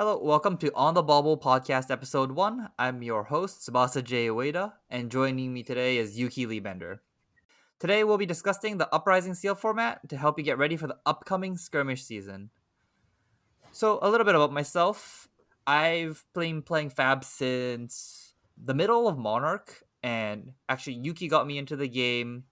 Hello, welcome to On the Bubble Podcast Episode 1. I'm your host, Tsubasa J. Ueda, and joining me today is Yuki Lee Bender. Today we'll be discussing the Uprising Seal format to help you get ready for the upcoming skirmish season. So, a little bit about myself. I've been playing Fab since the middle of Monarch, and actually Yuki got me into the game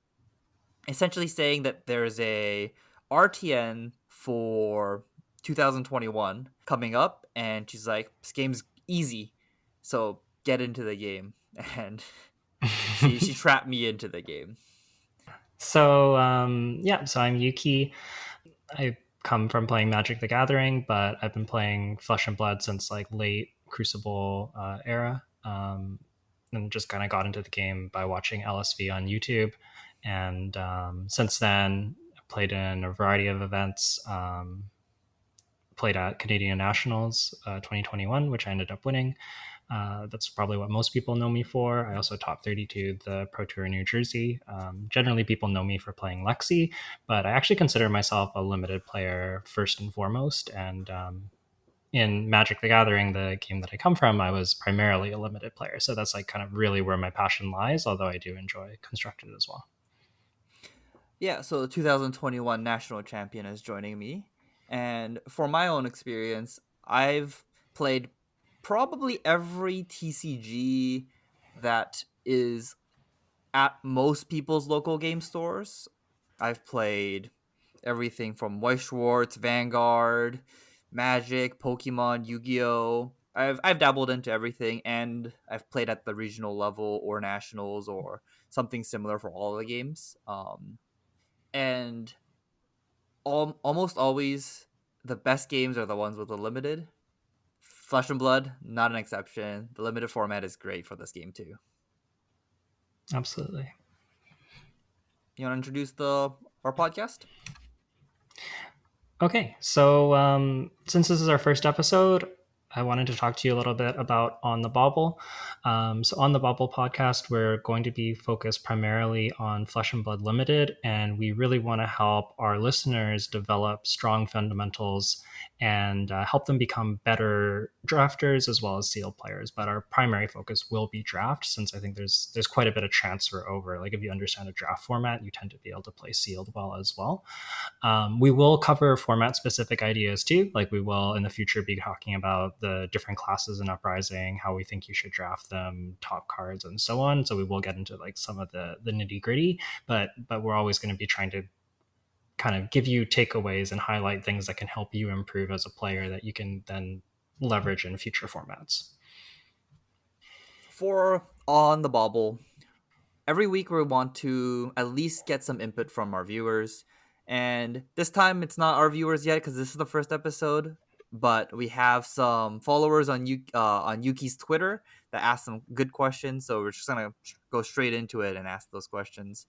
essentially saying that there's a RTN for 2021 coming up, and she's like, "This game's easy, so get into the game." And she trapped me into the game. So I'm Yuki. I come from playing Magic the Gathering, but I've been playing Flesh and Blood since like late Crucible era. And just kind of got into the game by watching LSV on YouTube. And since then, I played in a variety of events. Played at Canadian Nationals 2021, which I ended up winning. That's probably what most people know me for. I also top 32 the Pro Tour New Jersey. Generally, people know me for playing Lexi, but I actually consider myself a limited player first and foremost. And in Magic the Gathering, the game that I come from, I was primarily a limited player. So that's like kind of really where my passion lies, although I do enjoy constructed as well. Yeah, so the 2021 national champion is joining me. And for my own experience, I've played probably every TCG that is at most people's local game stores. I've played everything from White Schwartz, Vanguard, Magic, Pokemon, Yu-Gi-Oh. I've dabbled into everything, and I've played at the regional level or nationals or something similar for all the games. And almost always the best games are the ones with the limited. Flesh and Blood, not an exception. The limited format is great for this game too. Absolutely. You want to introduce the our podcast? Okay, so since this is our first episode, I wanted to talk to you a little bit about On the Bobble. So, On the Bobble podcast, we're going to be focused primarily on Flesh and Blood Limited, and we really want to help our listeners develop strong fundamentals and help them become better drafters as well as sealed players. But our primary focus will be draft, since I think there's quite a bit of transfer over. Like if you understand a draft format, you tend to be able to play sealed well as well. We will cover format specific ideas too. Like we will in the future be talking about the different classes in Uprising, how we think you should draft them, top cards, and so on. So we will get into like some of the nitty gritty, but we're always going to be trying to kind of give you takeaways and highlight things that can help you improve as a player that you can then leverage in future formats. For On the Bobble, every week we want to at least get some input from our viewers. And this time it's not our viewers yet because this is the first episode, but we have some followers on Yuki's Twitter that asked some good questions. So we're just gonna go straight into it and ask those questions.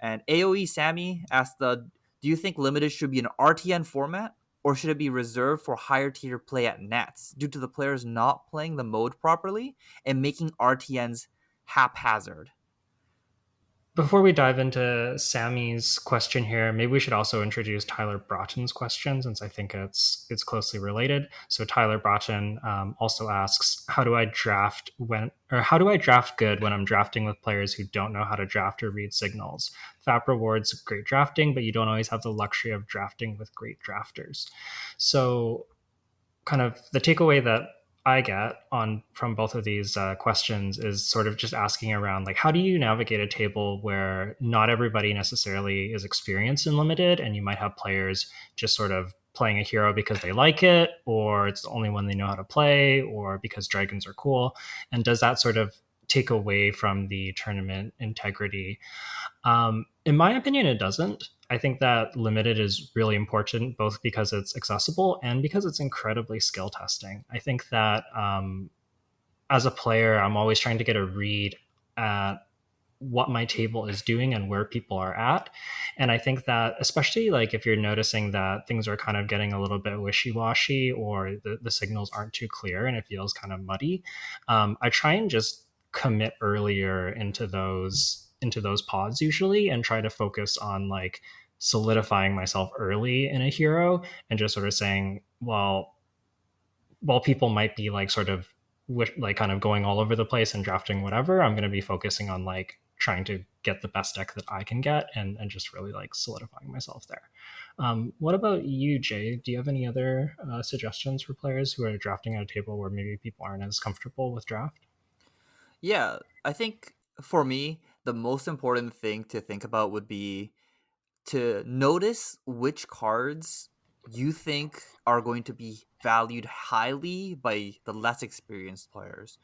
And AOE Sammy asked, "Do you think limited should be an RTN format, or should it be reserved for higher tier play at Nats due to the players not playing the mode properly and making RTNs haphazard?" Before we dive into Sammy's question here, maybe we should also introduce Tyler Broughton's question, since I think it's closely related. So Tyler Broughton also asks, "How do I draft good when I'm drafting with players who don't know how to draft or read signals? FAP rewards great drafting, but you don't always have the luxury of drafting with great drafters." So, kind of the takeaway that I get on from both of these questions is sort of just asking around, like, how do you navigate a table where not everybody necessarily is experienced in limited, and you might have players just sort of playing a hero because they like it, or it's the only one they know how to play, or because dragons are cool, and does that sort of take away from the tournament integrity? In my opinion, it doesn't. I think that limited is really important, both because it's accessible and because it's incredibly skill testing. I think that as a player, I'm always trying to get a read at what my table is doing and where people are at. And I think that, especially like if you're noticing that things are kind of getting a little bit wishy-washy, or the signals aren't too clear and it feels kind of muddy, I try and just commit earlier into those pods usually, and try to focus on like solidifying myself early in a hero, and just sort of saying, well, while people might be like sort of like kind of going all over the place and drafting whatever, I'm going to be focusing on like trying to get the best deck that I can get, and just really like solidifying myself there. What about you, Jay? Do you have any other suggestions for players who are drafting at a table where maybe people aren't as comfortable with draft? Yeah, I think for me, the most important thing to think about would be to notice which cards you think are going to be valued highly by the less experienced players.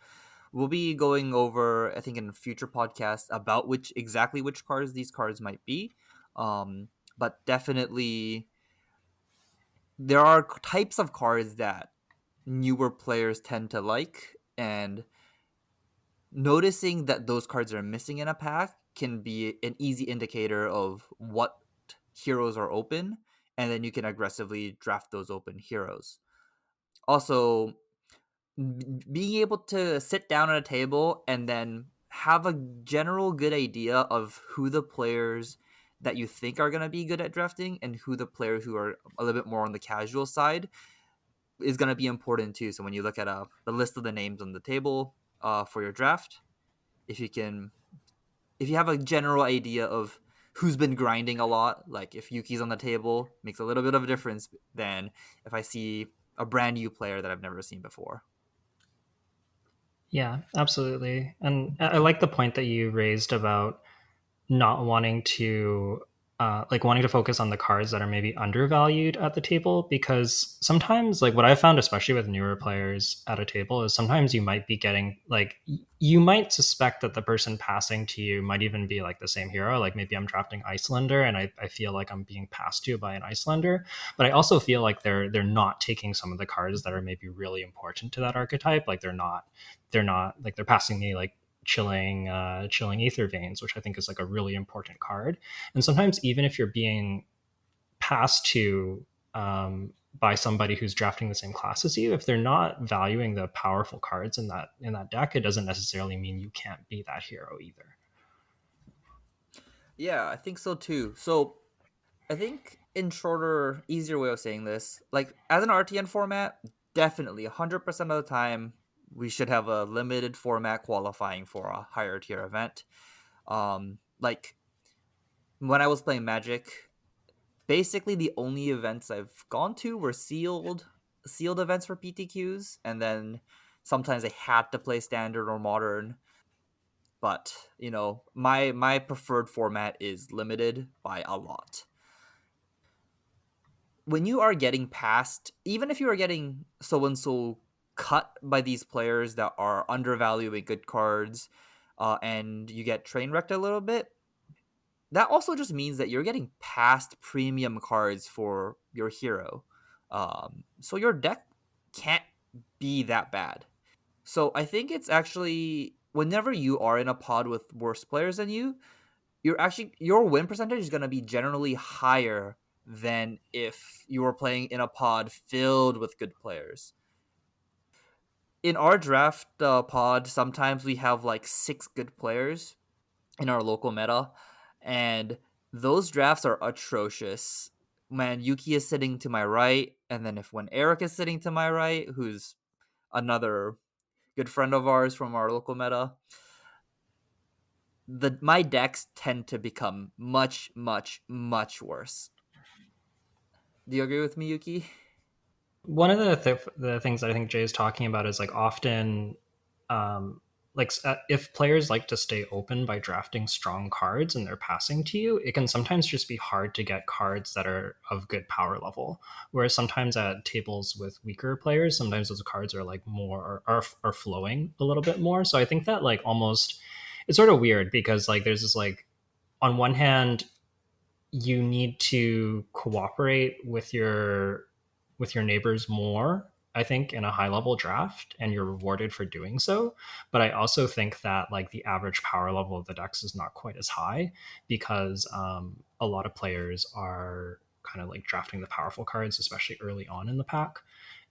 We'll be going over, I think, in future podcasts about which cards these cards might be. Um, but definitely, there are types of cards that newer players tend to like, and noticing that those cards are missing in a pack can be an easy indicator of what heroes are open, and then you can aggressively draft those open heroes. Also, being able to sit down at a table and then have a general good idea of who the players that you think are going to be good at drafting and who the players who are a little bit more on the casual side is going to be important too. So when you look at the list of the names on the table for your draft, if you can, if you have a general idea of who's been grinding a lot, like if Yuki's on the table, makes a little bit of a difference than if I see a brand new player that I've never seen before. Yeah, absolutely. And I like the point that you raised about not wanting to like wanting to focus on the cards that are maybe undervalued at the table, because sometimes like what I've found, especially with newer players at a table, is sometimes you might be getting like you might suspect that the person passing to you might even be like the same hero. Like maybe I'm drafting Icelander and I feel like I'm being passed to by an Icelander, but I also feel like they're not taking some of the cards that are maybe really important to that archetype. Like they're not like they're passing me like chilling ether veins, which I think is like a really important card. And sometimes even if you're being passed to by somebody who's drafting the same class as you, if they're not valuing the powerful cards in that deck, it doesn't necessarily mean you can't be that hero either. Yeah, I think so too. So I think in shorter, easier way of saying this, like as an RTN format, definitely 100% of the time we should have a limited format qualifying for a higher tier event. Like when I was playing Magic, basically the only events I've gone to were sealed events for PTQs, and then sometimes I had to play standard or modern. But my preferred format is limited by a lot. When you are getting past, even if you are getting so and so cut by these players that are undervaluing good cards, and you get train wrecked a little bit, that also just means that you're getting past premium cards for your hero. So your deck can't be that bad. So I think it's actually whenever you are in a pod with worse players than you, your win percentage is going to be generally higher than if you were playing in a pod filled with good players. In our draft pod, sometimes we have like 6 good players in our local meta, and those drafts are atrocious. Man, Yuki is sitting to my right, and then if when Eric is sitting to my right, who's another good friend of ours from our local meta, the my decks tend to become much, much, much worse. Do you agree with me, Yuki? One of the things that I think Jay is talking about is like often, um, if players like to stay open by drafting strong cards and they're passing to you, it can sometimes just be hard to get cards that are of good power level. Whereas sometimes at tables with weaker players, sometimes those cards are like more are flowing a little bit more. So I think that like almost it's sort of weird because like there's this like on one hand you need to cooperate with your neighbors more, I think, in a high level draft, and you're rewarded for doing so. But I also think that like the average power level of the decks is not quite as high because a lot of players are kind of like drafting the powerful cards, especially early on in the pack,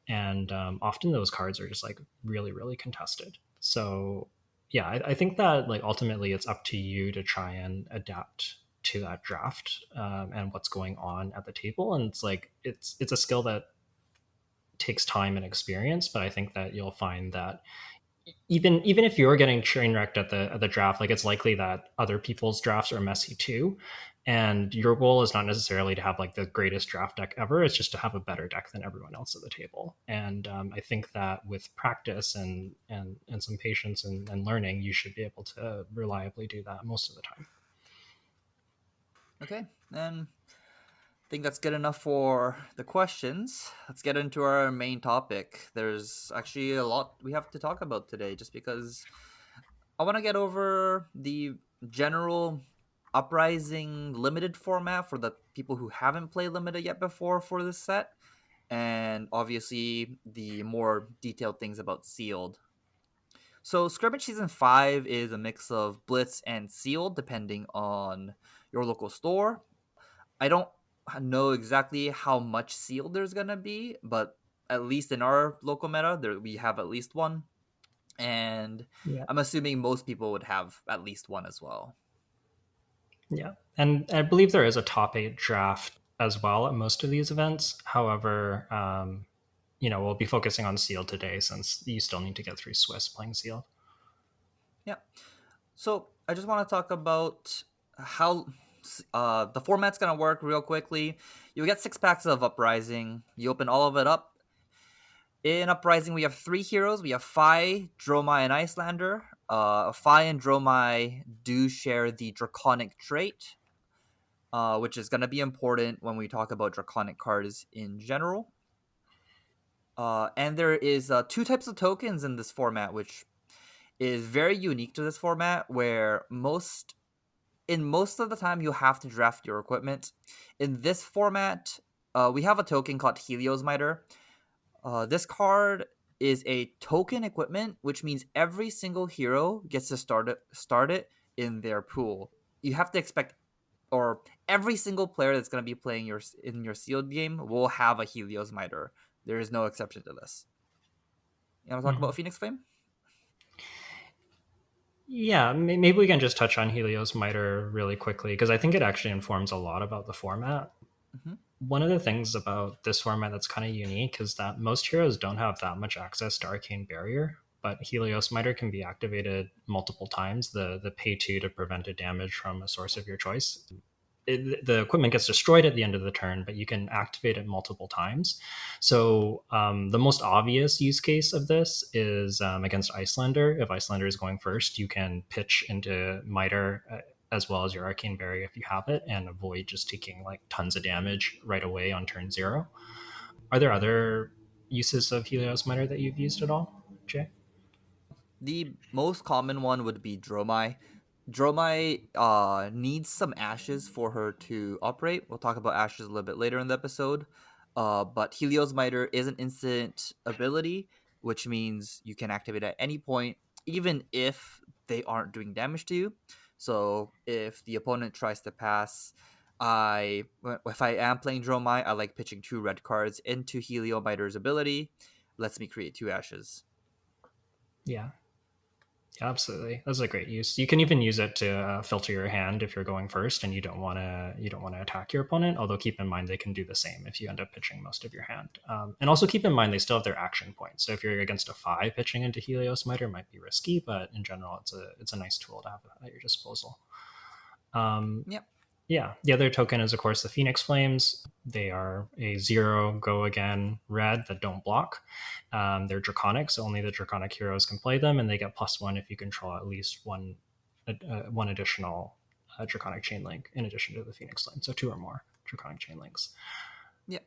and often those cards are just like really really contested. So yeah, I think that like ultimately it's up to you to try and adapt to that draft and what's going on at the table, and it's like it's a skill that takes time and experience, but I think that you'll find that even if you're getting train wrecked at the draft, like it's likely that other people's drafts are messy too. And your goal is not necessarily to have like the greatest draft deck ever. It's just to have a better deck than everyone else at the table. And I think that with practice and some patience and learning, you should be able to reliably do that most of the time. Okay, then I think that's good enough for the questions. Let's get into our main topic. There's actually a lot we have to talk about today, just because I want to get over the general Uprising limited format for the people who haven't played limited yet before for this set, and obviously the more detailed things about sealed. So Scrimmage Season 5 is a mix of Blitz and Sealed depending on your local store. I don't know exactly how much Sealed there's going to be, but at least in our local meta, we have at least one. And Yeah. I'm assuming most people would have at least one as well. Yeah. And I believe there is a top eight draft as well at most of these events. However, we'll be focusing on Seal today since you still need to get through Swiss playing Seal. Yeah. So I just want to talk about how the format's going to work real quickly. You get 6 packs of Uprising. You open all of it up. In Uprising, we have 3 heroes. We have Fi, Dromai, and Icelander. Fi and Dromai do share the Draconic trait, which is going to be important when we talk about Draconic cards in general. And there is 2 types of tokens in this format, which is very unique to this format, where most of the time you have to draft your equipment. In this format, we have a token called Helios Miter. This card is a token equipment, which means every single hero gets to start it in their pool. You have to expect, or every single player that's going to be playing in your sealed game will have a Helios Miter. There is no exception to this. You want to talk Mm-hmm. about Phoenix Flame? Yeah, maybe we can just touch on Helios Miter really quickly because I think it actually informs a lot about the format. Mm-hmm. One of the things about this format that's kind of unique is that most heroes don't have that much access to Arcane Barrier, but Helios Miter can be activated multiple times. The pay two to prevent a damage from a source of your choice. The equipment gets destroyed at the end of the turn, but you can activate it multiple times. So the most obvious use case of this is against Icelander. If Icelander is going first, you can pitch into Miter as well as your Arcane Barrier if you have it, and avoid just taking like tons of damage right away on turn 0. Are there other uses of Helios Miter that you've used at all, Jay? The most common one would be Dromai. Dromai needs some ashes for her to operate. We'll talk about ashes a little bit later in the episode. But Helios Miter is an instant ability, which means you can activate at any point, even if they aren't doing damage to you. So if the opponent tries to pass, if I am playing Dromai, I like pitching 2 red cards into Helios Miter's ability. Lets me create 2 ashes. Yeah. Yeah, absolutely. That's a great use. You can even use it to filter your hand if you're going first and you don't want to attack your opponent. Although keep in mind they can do the same if you end up pitching most of your hand. And also keep in mind they still have their action points. So if you're against a 5, pitching into Helios Miter might be risky, but in general it's a nice tool to have at your disposal. Um, Yep. yeah, the other token is, of course, the Phoenix Flames. They are a 0 go again red that don't block. They're draconic, so only the draconic heroes can play them, and they get +1 if you control at least one additional draconic chain link in addition to the Phoenix Flame. So 2 or more draconic chain links. Yep.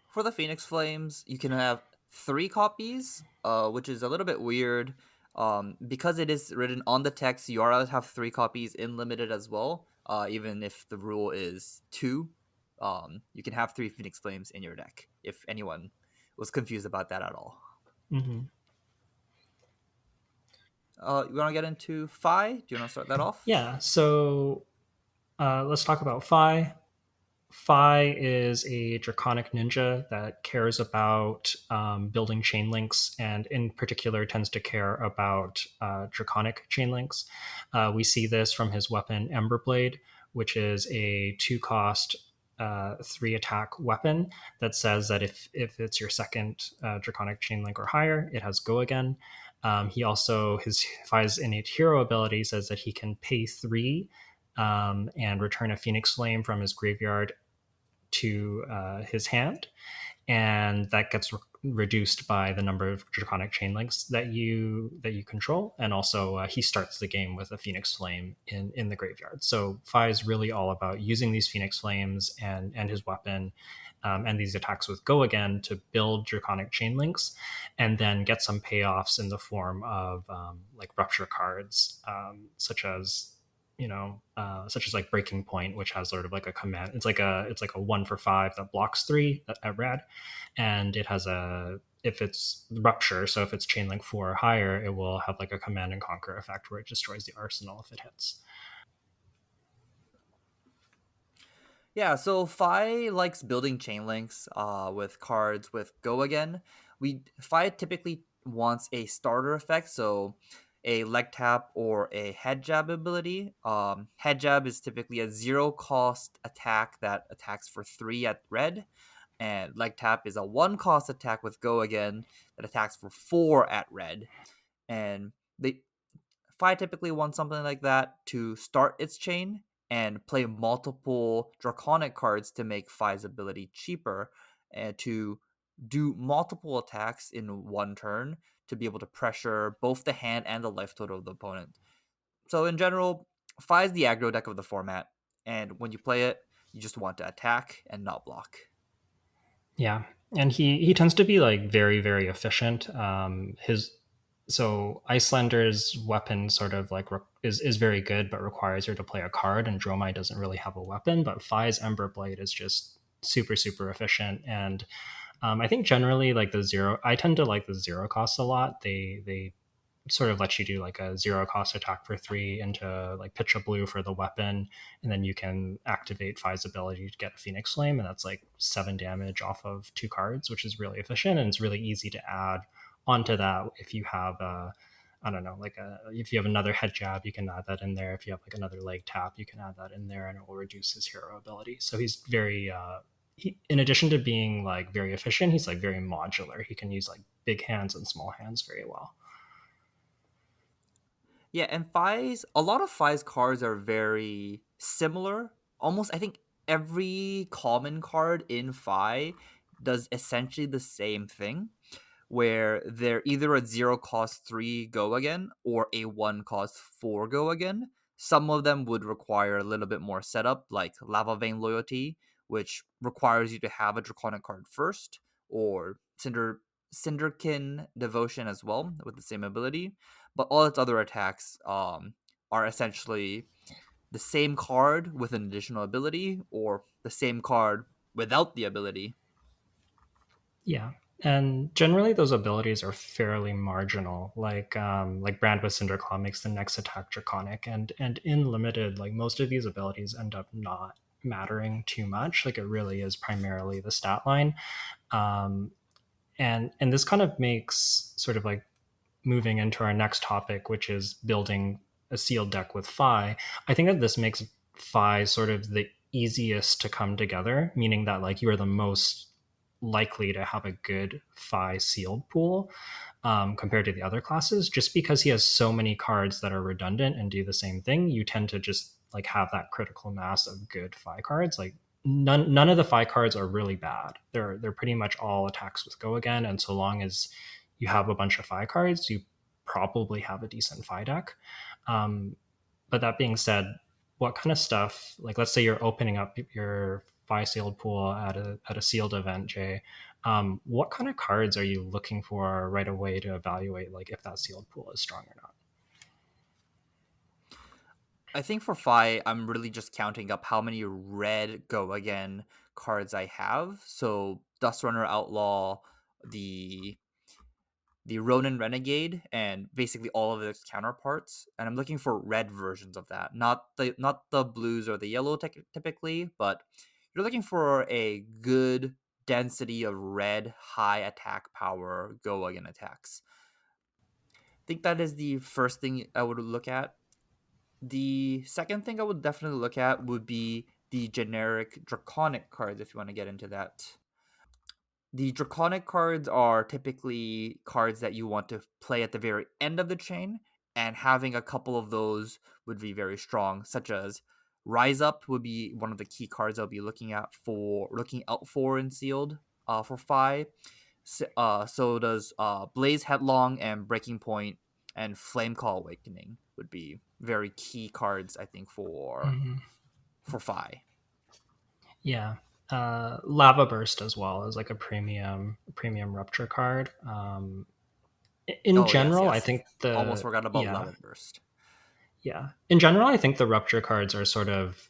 For the Phoenix Flames, you can have 3 copies, which is a little bit weird. Because it is written on the text, you are allowed to have 3 copies in limited as well. Even if the rule is 2, you can have 3 Phoenix Flames in your deck. If anyone was confused about that at all, Mm-hmm. you want to get into Phi? Do you want to start that off? Yeah, so let's talk about Phi. Phi is a draconic ninja that cares about building chain links, and in particular tends to care about draconic chain links. We see this from his weapon Emberblade, which is a 2-cost three attack weapon that says that if it's your second Draconic Chain Link or higher, it has go again. He also, his Fi's innate hero ability says that he can pay three and return a Phoenix Flame from his graveyard to his hand, and that gets reduced by the number of draconic chain links that you control. And also, he starts the game with a Phoenix Flame in the graveyard. So Fi is really all about using these Phoenix Flames and his weapon. And these attacks with Go Again to build draconic chain links, and then get some payoffs in the form of like rupture cards, such as like Breaking Point, which has sort of like a command. It's like a 1 for 5 that blocks three at red, and it has a, if it's rupture, so if it's chain link 4 or higher, it will have like a command and conquer effect where it destroys the arsenal if it hits. Yeah, so Fi likes building chain links with cards with Go Again. Fi typically wants a starter effect, so a leg tap or a head jab ability. Head jab is typically a zero cost attack that attacks for 3 at red, and leg tap is a 1 cost attack with Go Again that attacks for 4 at red. And they Fi typically wants something like that to start its chain and play multiple draconic cards to make Fi's ability cheaper and to do multiple attacks in one turn to be able to pressure both the hand and the life total of the opponent. So in general, Fi is the aggro deck of the format, and when you play it, you just want to attack and not block. Yeah, and he tends to be like very very efficient. His So Icelander's weapon sort of like is very good, but requires her to play a card, and Dromai doesn't really have a weapon. But Fi's Ember Blade is just super super efficient, and I think generally like the zero. I tend to like the zero costs a lot. They sort of lets you do like a zero cost attack for three into like pitch a blue for the weapon, and then you can activate Fi's ability to get a Phoenix Flame, and that's like 7 damage off of 2 cards, which is really efficient, and it's really easy to add onto that if you have a, I don't know, if you have another head jab, you can add that in there. If you have like another leg tap, you can add that in there, and it will reduce his hero ability. So he's very in addition to being like very efficient, he's like very modular. He can use like big hands and small hands very well. Yeah, and a lot of Fi's cards are very similar. Almost, I think every common card in Fi does essentially the same thing, where they're either a zero cost 3 go again or a 1 cost 4 go again. Some of them would require a little bit more setup, like Lava Vein Loyalty, which requires you to have a Draconic card first, or Cinderkin Devotion as well, with the same ability. But all its other attacks are essentially the same card with an additional ability, or the same card without the ability. Yeah, and generally those abilities are fairly marginal. Like Brand with Cinderclaw makes the next attack draconic, and in limited, like most of these abilities end up not mattering too much. Like it really is primarily the stat line, um, and this kind of makes sort of like moving into our next topic, which is building a sealed deck with Fi. I think that this makes Fi sort of the easiest to come together, meaning that like you are the most likely to have a good Fi sealed pool compared to the other classes. Just because he has so many cards that are redundant and do the same thing, you tend to just like have that critical mass of good Fi cards. Like none of the Fi cards are really bad. They're pretty much all attacks with Go Again, and so long as you have a bunch of Fi cards, you probably have a decent Fi deck. Um, but that being said, what kind of stuff, like let's say you're opening up your Fi sealed pool at a sealed event, Jay, what kind of cards are you looking for right away to evaluate like if that sealed pool is strong or not? I think for Fi, I'm really just counting up how many red go again cards I have. So Dust Runner Outlaw, the the Ronin Renegade, and basically all of its counterparts. And I'm looking for red versions of that, not the blues or the yellow typically, but you're looking for a good density of red high attack power go again attacks. I think that is the first thing I would look at. The second thing I would definitely look at would be the generic draconic cards if you want to get into that. The draconic cards are typically cards that you want to play at the very end of the chain, and having a couple of those would be very strong, such as Rise Up would be one of the key cards I'll be looking out for in sealed for Fi. So does Blaze Headlong and Breaking Point and Flame Call Awakening would be very key cards I think Mhm. for Fi. Yeah. Lava Burst as well is like a premium rupture card. In Oh yes, general, I yes. think Almost the forgot about yeah Lava Burst. yeah. In general, I think the rupture cards are sort of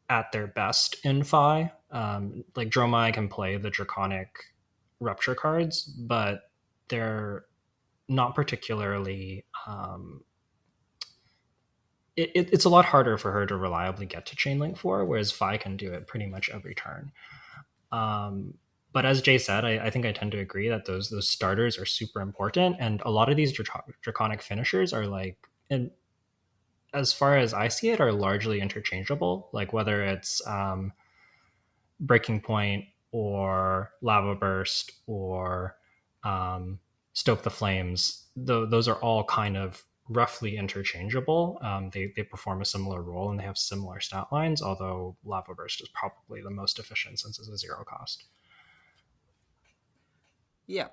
at their best in Fi. Like Dromai can play the draconic rupture cards, but they're not particularly. It's a lot harder for her to reliably get to Chainlink 4, whereas Fi can do it pretty much every turn. Um, but as Jay said, I think I tend to agree that those starters are super important, and a lot of these draconic finishers are like, and as far as I see it, are largely interchangeable. Like whether it's Breaking Point or Lava Burst or um, Stoke the Flames, those are all kind of roughly interchangeable. They perform a similar role and they have similar stat lines, although Lava Burst is probably the most efficient since it's a zero cost. Yeah,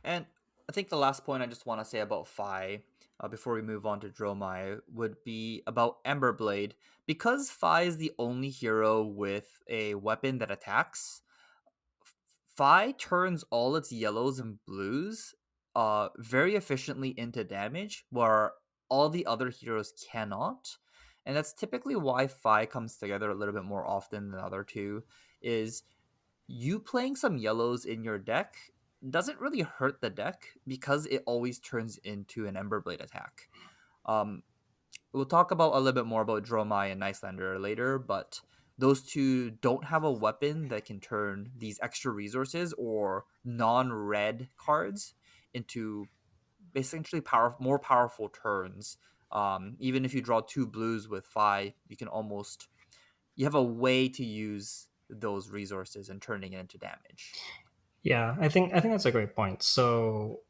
and I think the last point I just want to say about Fi, before we move on to Dromai, would be about Emberblade. Because Fi is the only hero with a weapon that attacks, Fi turns all its yellows and blues very efficiently into damage, where all the other heroes cannot. And that's typically why Fi comes together a little bit more often than the other two. Is you playing some yellows in your deck doesn't really hurt the deck because it always turns into an Emberblade attack. Um, we'll talk about a little bit more about Dromai and Nicelander later, but those two don't have a weapon that can turn these extra resources or non-red cards into essentially more powerful turns. Even if you draw two blues with five, you have a way to use those resources and turning it into damage. Yeah, I think that's a great point. So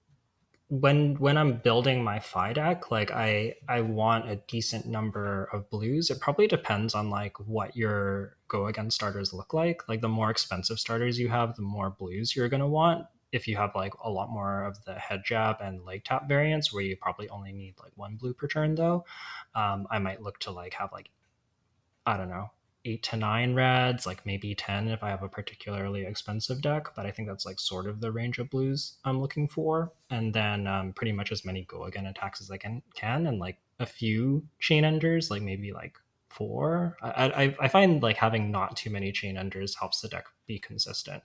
when I'm building my Fi deck, like I want a decent number of blues. It probably depends on like what your go against starters look like. Like the more expensive starters you have, the more blues you're gonna want. If you have like a lot more of the head jab and leg tap variants where you probably only need like one blue per turn though, I might look to like have like, I don't know, 8 to 9 reds, like maybe 10 if I have a particularly expensive deck. But I think that's like sort of the range of blues I'm looking for. And then pretty much as many go again attacks as I can, and like a few chain enders, like maybe like four. I find like having not too many chain enders helps the deck be consistent.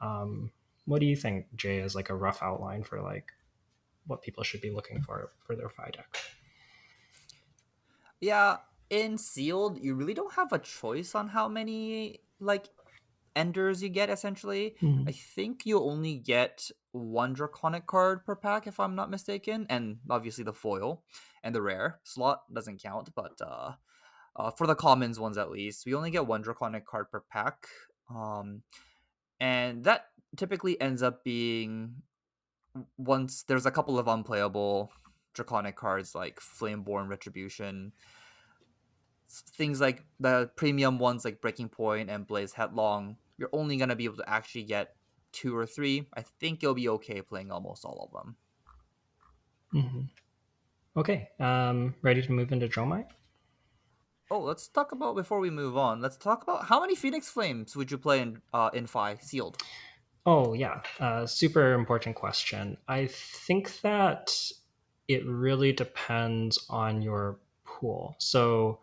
Um, what do you think, Jay, is like a rough outline for like what people should be looking for their Fi deck? Yeah, in sealed, you really don't have a choice on how many like enders you get essentially. I Mhm. think you only get one draconic card per pack if I'm not mistaken, and obviously the foil and the rare slot doesn't count, but for the commons ones at least, we only get one draconic card per pack. And that typically ends up being once there's a couple of unplayable draconic cards like Flameborn Retribution, things like the premium ones like Breaking Point and Blaze Headlong, you're only going to be able to actually get two or three. I think you'll be okay playing almost all of them. Mhm. Okay, ready to move into Dromai? Oh, let's talk about before we move on. Let's talk about how many Phoenix Flames would you play in Fi sealed? Oh, yeah. Super important question. I think that it really depends on your pool. So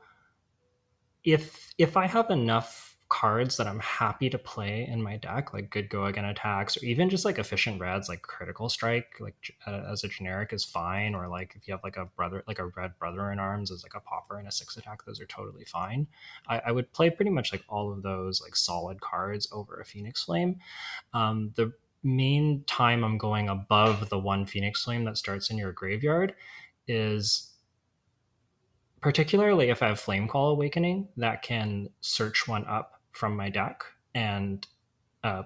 if I have enough cards that I'm happy to play in my deck, like good go again attacks, or even just like efficient reds, like critical strike, like as a generic is fine, or like if you have like a brother, like a red brother in arms as like a popper and a six attack, those are totally fine. I would play pretty much like all of those like solid cards over a Phoenix Flame. The main time I'm going above the one Phoenix Flame that starts in your graveyard is particularly if I have Flame Call Awakening that can search one up from my deck and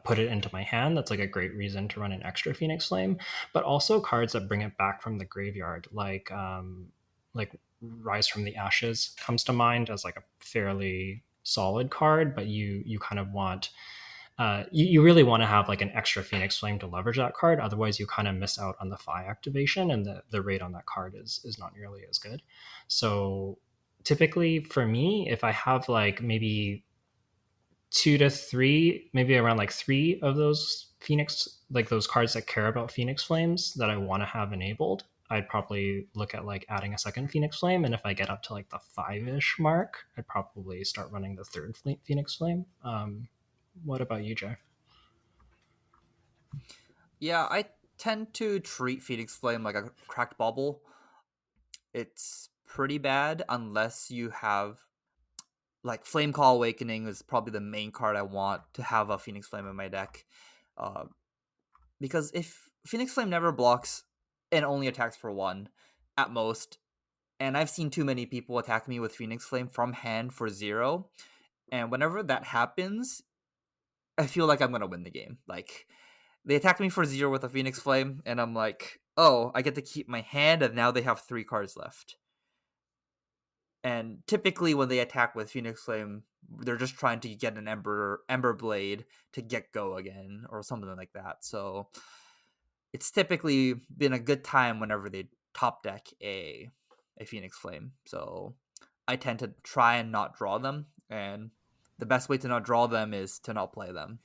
put it into my hand. That's like a great reason to run an extra Phoenix Flame, but also cards that bring it back from the graveyard, like Rise from the Ashes comes to mind as like a fairly solid card, but you kind of want you really want to have like an extra Phoenix Flame to leverage that card. Otherwise, you kind of miss out on the Phi activation, and the rate on that card is not nearly as good. So typically for me, if I have like maybe 2 to 3, maybe around like 3 of those Phoenix, like those cards that care about Phoenix Flames that I want to have enabled, I'd probably look at like adding a second Phoenix Flame. And if I get up to like the 5-ish mark, I'd probably start running the third Phoenix Flame. What about you, Jay? Yeah, I tend to treat Phoenix Flame like a cracked bubble. It's pretty bad unless you have like Flame Call Awakening is probably the main card I want to have a Phoenix Flame in my deck. Uh, because if Phoenix Flame never blocks and only attacks for one at most, and I've seen too many people attack me with Phoenix Flame from hand for 0, and whenever that happens, I feel like I'm gonna win the game. Like they attack me for 0 with a Phoenix Flame, and I'm like, oh, I get to keep my hand, and now they have 3 cards left. And typically, when they attack with Phoenix Flame, they're just trying to get an Ember Blade to get go again, or something like that. So it's typically been a good time whenever they top deck a Phoenix Flame. So I tend to try and not draw them, and the best way to not draw them is to not play them.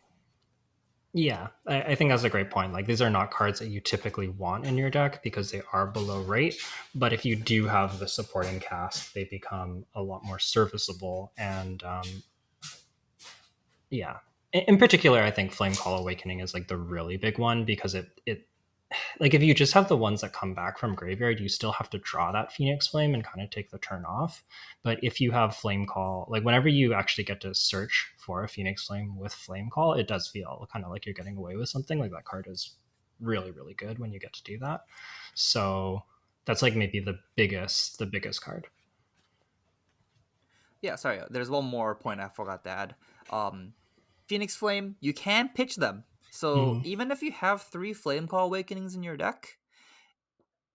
Yeah, I think that's a great point. Like these are not cards that you typically want in your deck because they are below rate. But if you do have the supporting cast, they become a lot more serviceable. And yeah, in particular, I think Flame Call Awakening is like the really big one because it like if you just have the ones that come back from graveyard, you still have to draw that Phoenix Flame and kind of take the turn off. But if you have Flame Call, like whenever you actually get to search for a Phoenix Flame with Flame Call, it does feel kind of like you're getting away with something. Like that card is really, really good when you get to do that. So that's like maybe the biggest card. Yeah, sorry. There's one more point I forgot to add. Um, Phoenix Flame, you can pitch them. So Mm-hmm. even if you have 3 Flame Call Awakenings in your deck,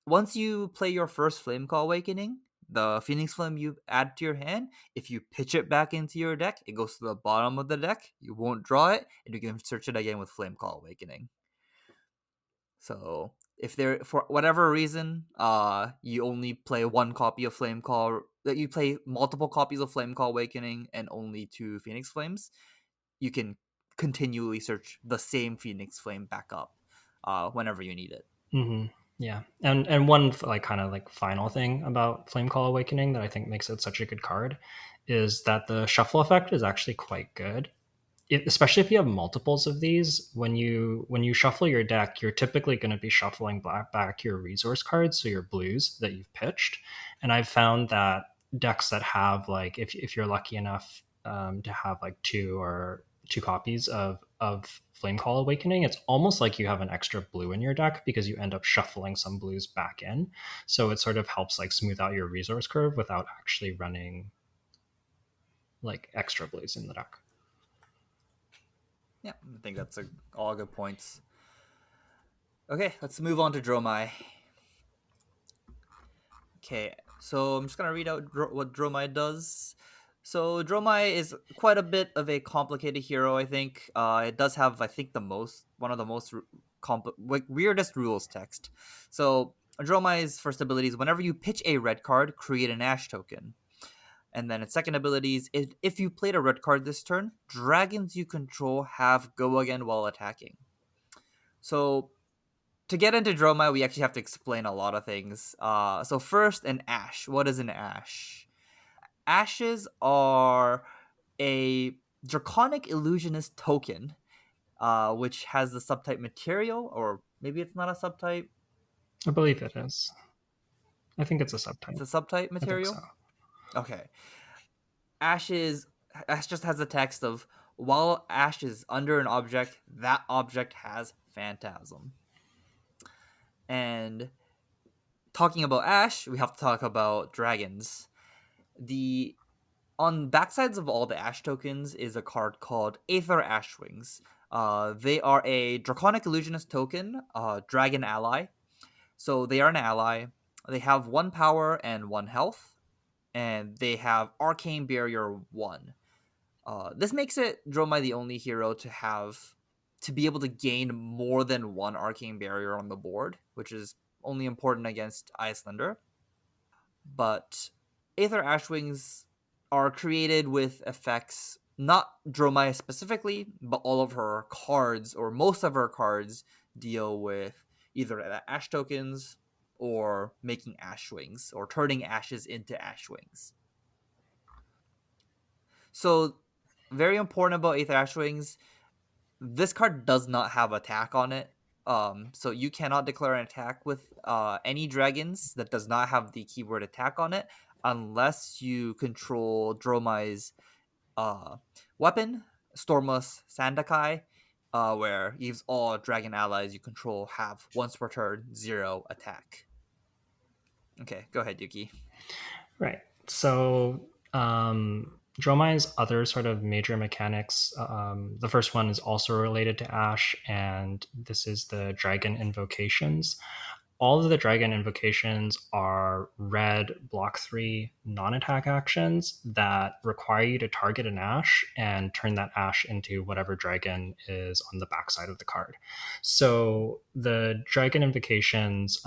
once you play your first Flame Call Awakening, the Phoenix Flame you add to your hand, if you pitch it back into your deck, it goes to the bottom of the deck. You won't draw it, and you can search it again with Flame Call Awakening. So if there for whatever reason, you only play one copy of Flame Call, that you play multiple copies of Flame Call Awakening and only 2 Phoenix Flames, you can continually search the same Phoenix Flame back up, whenever you need it. Mm-hmm. Yeah, and one like kind of like final thing about Flame Call Awakening that I think makes it such a good card is that the shuffle effect is actually quite good. Especially if you have multiples of these, when you shuffle your deck, you're typically going to be shuffling back your resource cards, so your blues that you've pitched. And I've found that decks that have like, if you're lucky enough to have like two copies of Flame Call Awakening, it's almost like you have an extra blue in your deck because you end up shuffling some blues back in. So it sort of helps like smooth out your resource curve without actually running like extra blues in the deck. Yeah, I think that's all good points. Okay, let's move on to Dromai. Okay, so I'm just gonna read out what Dromai does. So Dromai is quite a bit of a complicated hero. I think it does have, I think, one of the most like weirdest rules text. So Dromai's first ability is whenever you pitch a red card, create an Ash token. And then its second ability is if you played a red card this turn, dragons you control have go again while attacking. So to get into Dromai, we actually have to explain a lot of things. So first, an ash. What is an ash? Ashes are a draconic illusionist token, which has the subtype material, or maybe it's not a subtype. I believe it is. I think it's a It's subtype. a subtype I think so. material. Okay. Ashes. Ash just has the text of while ash is under an object, that object has phantasm. And talking about ash, we have to talk about dragons. The On backsides of all the Ash tokens is a card called Aether Ashwings. They are a Draconic Illusionist token, Dragon Ally. So they are an ally. They have 1 power and 1 health, and they have Arcane Barrier 1. This makes it Dromai the only hero to be able to gain more than one Arcane Barrier on the board, which is only important against Icelander. But Aether Ashwings are created with effects, not Dromai specifically, but all of her cards, or most of her cards, deal with either Ash tokens or making Ashwings, or turning ashes into Ashwings. So, very important about Aether Ashwings, this card does not have attack on it. So you cannot declare an attack with any dragons that does not have the keyword attack on it, unless you control Dromai's uh, weapon, Stormus Sandakai, where use all dragon allies you control have once per turn 0 attack. Okay, go ahead, Yuki. Right. So, Dromai's other sort of major mechanics, the first one is also related to Ash, and this is the dragon invocations. All of the dragon invocations are red block 3 non-attack actions that require you to target an Ash and turn that Ash into whatever dragon is on the backside of the card. So the dragon invocations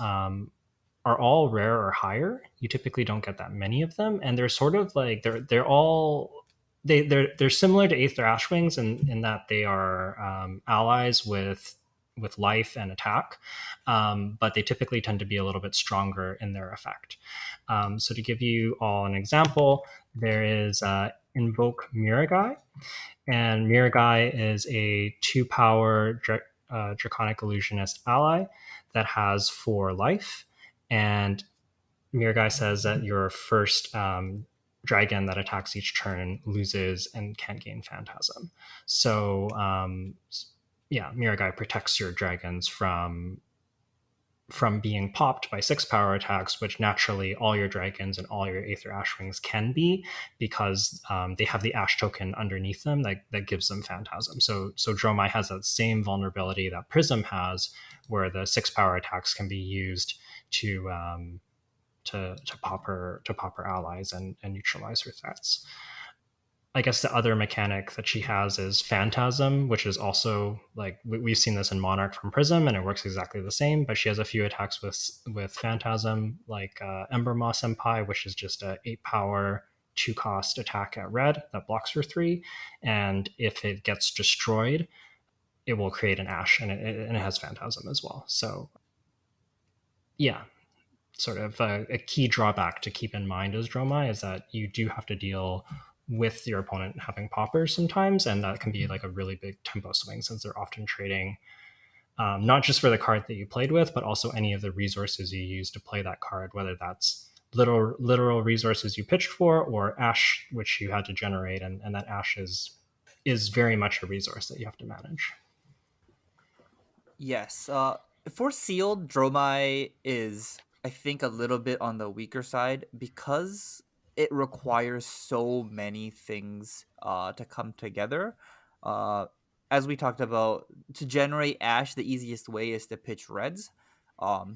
are all rare or higher. You typically don't get that many of them, and they're sort of like they're all they're similar to Aether Ashwings in that they are allies with life and attack, but they typically tend to be a little bit stronger in their effect. So to give you all an example, there is Invoke Miragai, and Miragai is a 2 power Draconic Illusionist ally that has 4 life. And Miragai says that your first dragon that attacks each turn loses and can't gain Phantasm. So, yeah, Miragai protects your dragons from being popped by 6 power attacks, which naturally all your dragons and all your Aether Ashwings can be, because they have the Ash token underneath them that gives them Phantasm. So Dromai has that same vulnerability that Prism has, where the 6 power attacks can be used to pop her allies and neutralize her threats. I guess the other mechanic that she has is Phantasm, which is also like we've seen this in Monarch from Prism, and it works exactly the same. But she has a few attacks with Phantasm, like Ember Moss Senpai, which is just a 8 power 2 cost attack at red that blocks for 3, and if it gets destroyed, it will create an Ash, and it has Phantasm as well. So yeah, sort of a key drawback to keep in mind as Dromai is that you do have to deal with your opponent having poppers sometimes, and that can be like a really big tempo swing since they're often trading not just for the card that you played with, but also any of the resources you use to play that card, whether that's literal resources you pitched for or Ash, which you had to generate, and that Ash is very much a resource that you have to manage. Yes. For sealed, Dromai is, I think, a little bit on the weaker side because it requires so many things to come together. Uh, as we talked about, to generate Ash, the easiest way is to pitch reds.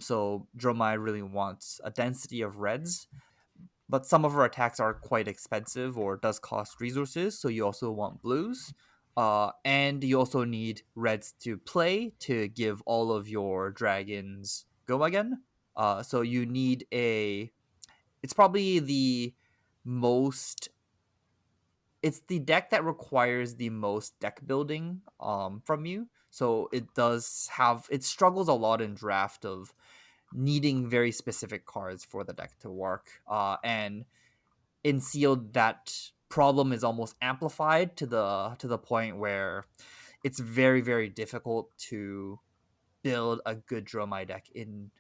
So Dromai really wants a density of reds, but some of her attacks are quite expensive or does cost resources, so you also want blues. And you also need reds to play to give all of your dragons go again. So you need a. It's probably the most. It's the deck that requires the most deck building from you. So it struggles a lot in draft of needing very specific cards for the deck to work. And in sealed, that problem is almost amplified to the point where it's very very difficult to build a good Dromai deck in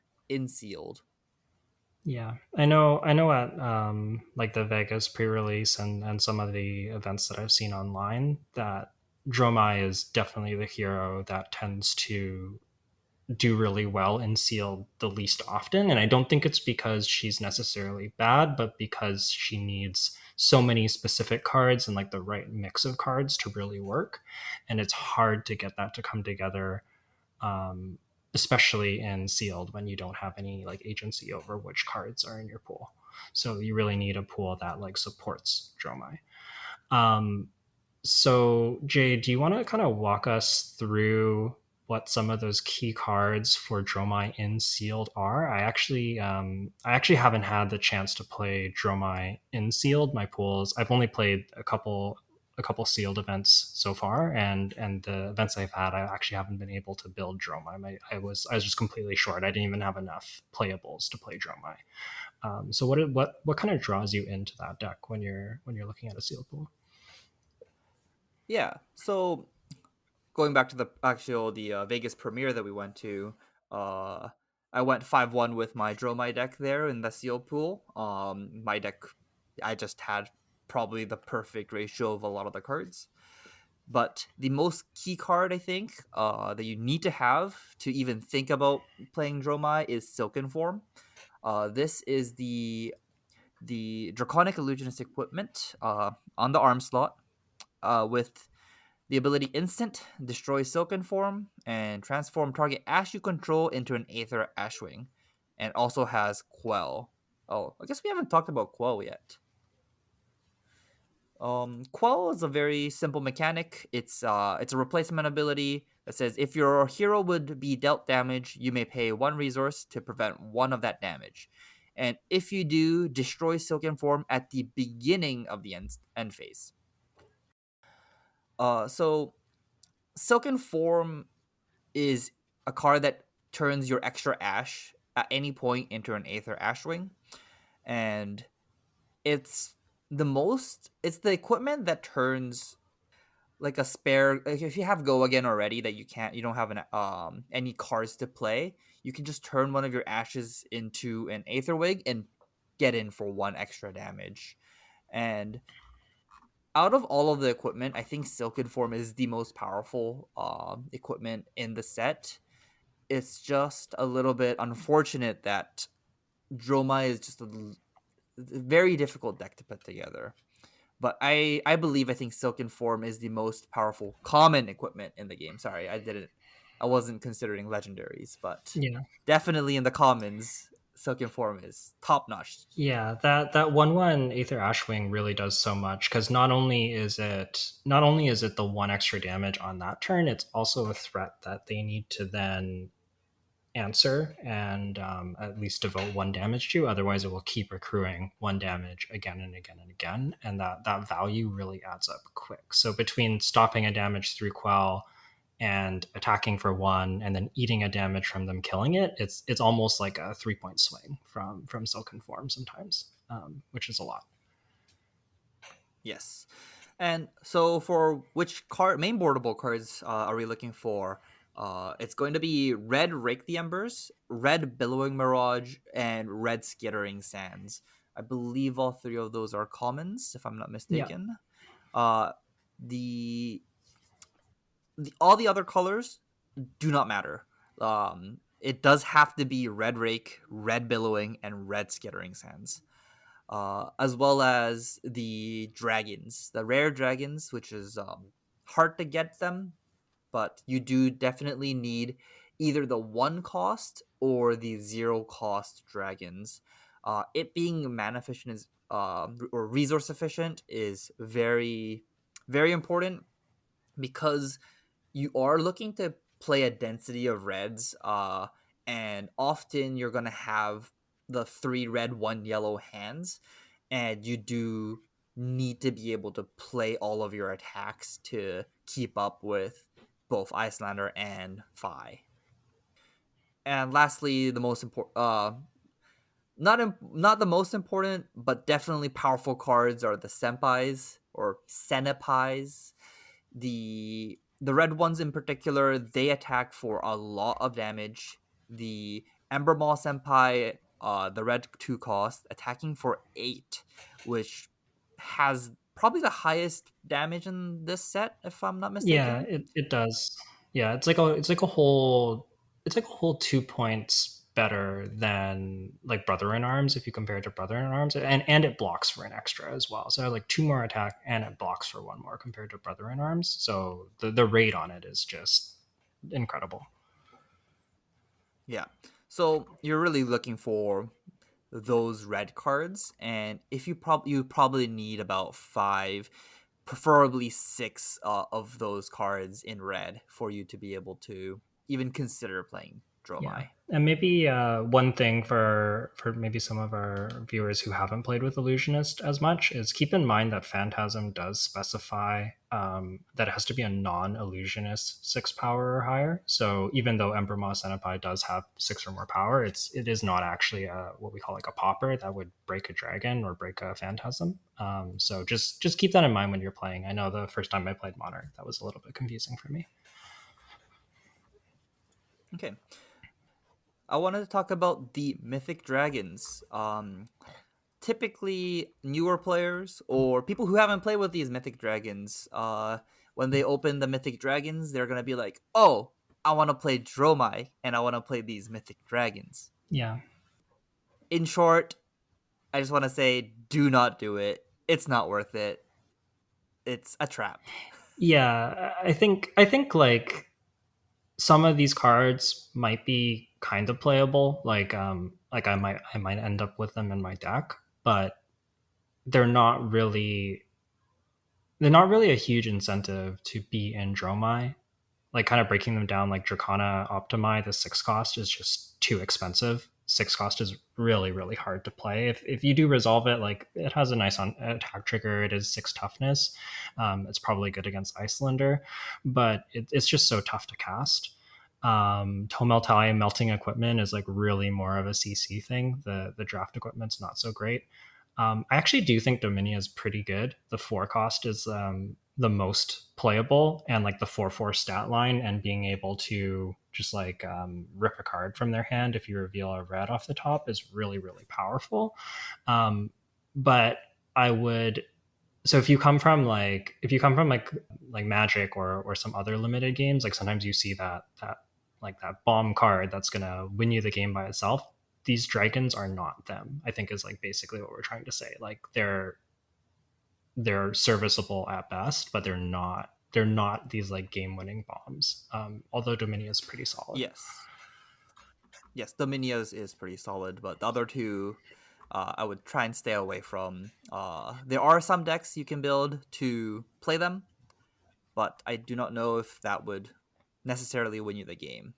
sealed. Yeah, I know at like the Vegas pre-release and some of the events that I've seen online that Dromai is definitely the hero that tends to do really well in sealed the least often. And I don't think it's because she's necessarily bad, but because she needs so many specific cards and like the right mix of cards to really work. And it's hard to get that to come together, um, especially in sealed when you don't have any like agency over which cards are in your pool. So you really need a pool that like supports Dromai. Um, so, Jay, do you want to kind of walk us through what some of those key cards for Dromai in Sealed are? I actually haven't had the chance to play Dromai in Sealed. My pools, I've only played a couple sealed events so far, and the events I've had, I actually haven't been able to build Dromai. I was just completely short. I didn't even have enough playables to play Dromai. So what kind of draws you into that deck when you're looking at a sealed pool? Yeah. So going back to the Vegas premiere that we went to, uh, I went 5-1 with my Dromai deck there in the seal pool. My deck, I just had probably the perfect ratio of a lot of the cards. But the most key card I think that you need to have to even think about playing Dromai is Silken Form. This is the Draconic Illusionist equipment on the arm slot with the ability Instant, destroy Silken Form, and transform target Ash you control into an Aether Ashwing. And also has Quell. Oh, I guess we haven't talked about Quell yet. Quell is a very simple mechanic. It's a replacement ability that says if your hero would be dealt damage, you may pay one resource to prevent one of that damage. And if you do, destroy Silken Form at the beginning of the end phase. So Silken Form is a card that turns your extra ash at any point into an Aether Ashwing, and it's it's the equipment that turns like a spare. Like if you have Go Again already that you don't have any cards to play, you can just turn one of your ashes into an Aether Wig and get in for one extra damage. And out of all of the equipment, I think Silken Form is the most powerful equipment in the set. It's just a little bit unfortunate that Droma is just very difficult deck to put together. But I think Silken Form is the most powerful common equipment in the game. Sorry, I wasn't considering legendaries, but Yeah. definitely in the commons, Silken Form is top notch. Yeah, that one Aether Ashwing really does so much because not only is it the one extra damage on that turn, it's also a threat that they need to then answer and at least devote one damage to. Otherwise, it will keep accruing one damage again and again and again, and that value really adds up quick. So between stopping a damage through Quell and attacking for one and then eating a damage from them killing it, it's almost like a 3 point swing from Silken Form sometimes, which is a lot. Yes. And so for which card main boardable cards are we looking for? It's going to be red Rake the Embers, red Billowing Mirage, and red Skittering Sands. I believe all three of those are commons, if I'm not Yeah. mistaken. Uh, the, all the other colors do not matter. It does have to be red Rake, red Billowing, and red Skittering Sands, as well as the dragons, the rare dragons, which is hard to get them, but you do definitely need either the one cost or the zero cost dragons. It being mana efficient is or resource efficient is very important because you are looking to play a density of reds, and often you're gonna have the three red, one yellow hands, and you do need to be able to play all of your attacks to keep up with both Icelander and Fi. And lastly, the most important, not the most important, but definitely powerful cards are the senpais or senepais. The red ones in particular, they attack for a lot of damage. The Ember Maw Senpai, the red 2 cost, attacking for 8, which has probably the highest damage in this set, if I'm not Yeah, mistaken. it does. Yeah, it's like a whole. it's like a whole 2 points better than like Brother in Arms if you compare it to Brother in Arms, and it blocks for an extra as well. So like two more attack and it blocks for one more compared to Brother in Arms. So the rate on it is just incredible. Yeah. So you're really looking for those red cards, and if you probably need about five, preferably six of those cards in red for you to be able to even consider playing Yeah, Dromai. and maybe one thing for maybe some of our viewers who haven't played with Illusionist as much is keep in mind that Phantasm does specify that it has to be a non-illusionist 6 power or higher. So even though Ember Moss Enopai does have 6 or more power, it is not actually what we call like a popper that would break a dragon or break a Phantasm. So just keep that in mind when you're playing. I know the first time I played Monarch, that was a little bit confusing for me. Okay. I wanted to talk about the mythic dragons. Typically, newer players or people who haven't played with these mythic dragons, when they open the mythic dragons, they're gonna be like, "Oh, I want to play Dromai and I want to play these mythic dragons." Yeah. In short, I just want to say, do not do it. It's not worth it. It's a trap. Yeah, I think like some of these cards might be kind of playable. Like I might end up with them in my deck, but they're not really they're not really a huge incentive to be in Dromai. Like kind of breaking them down, like Dracana Optimi, the 6 cost is just too expensive. 6 cost is really, really hard to play. If you do resolve it, like it has a nice on attack trigger. It is 6 toughness. It's probably good against Icelander, but it's just so tough to cast. Tomeltai melting equipment is like really more of a CC thing. The draft equipment's not so great. I actually do think Dominia is pretty good. The 4 cost is the most playable, and like the 4/4 stat line, and being able to just like rip a card from their hand if you reveal a red off the top is really, really powerful. But I would so if you come from like Magic or some other limited games, like sometimes you see that bomb card that's gonna win you the game by itself. These dragons are not them, I think, is like basically what we're trying to say. Like they're serviceable at best, but they're not these like game winning bombs. Although Dominia is pretty solid. Yes. Yes, Dominia's is pretty solid, but the other two, I would try and stay away from. There are some decks you can build to play them, but I do not know if that would necessarily win you the game.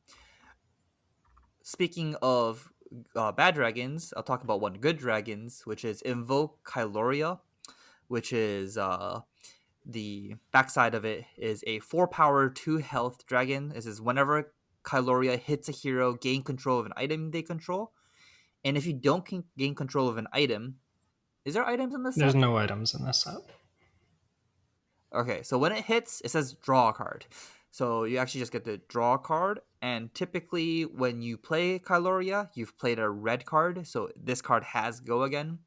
Speaking of bad dragons, I'll talk about one good dragons, which is Invoke Kyloria, which is the backside of it is a 4 power 2 health dragon. This is whenever Kyloria hits a hero, gain control of an item they control. And if you don't gain control of an item, is there items in this There's set? no items in this set. Okay, so when it hits, it says draw a card. So you actually just get to draw a card. And typically, when you play Kyloria, you've played a red card. So this card has go again.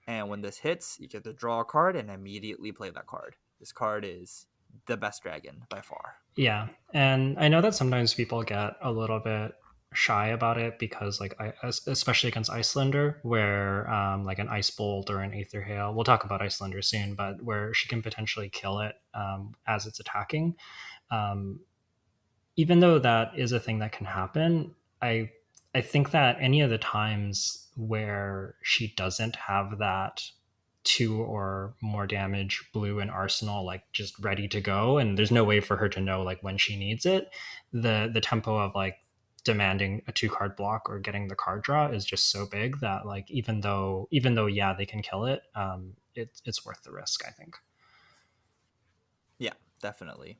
And when this hits, you get to draw a card and immediately play that card. This card is the best dragon by far. Yeah, and I know that sometimes people get a little bit shy about it because, like, especially against Icelander, where like an Ice Bolt or an Aether Hail. We'll talk about Icelander soon, but where she can potentially kill it as it's attacking. Um, Even though that is a thing that can happen, I think that any of the times where she doesn't have that 2 or more damage blue in arsenal like just ready to go, and there's no way for her to know like when she needs it, the tempo of like demanding a 2 card block or getting the card draw is just so big that like even though yeah they can kill it, it's worth the risk, I think. Yeah, definitely.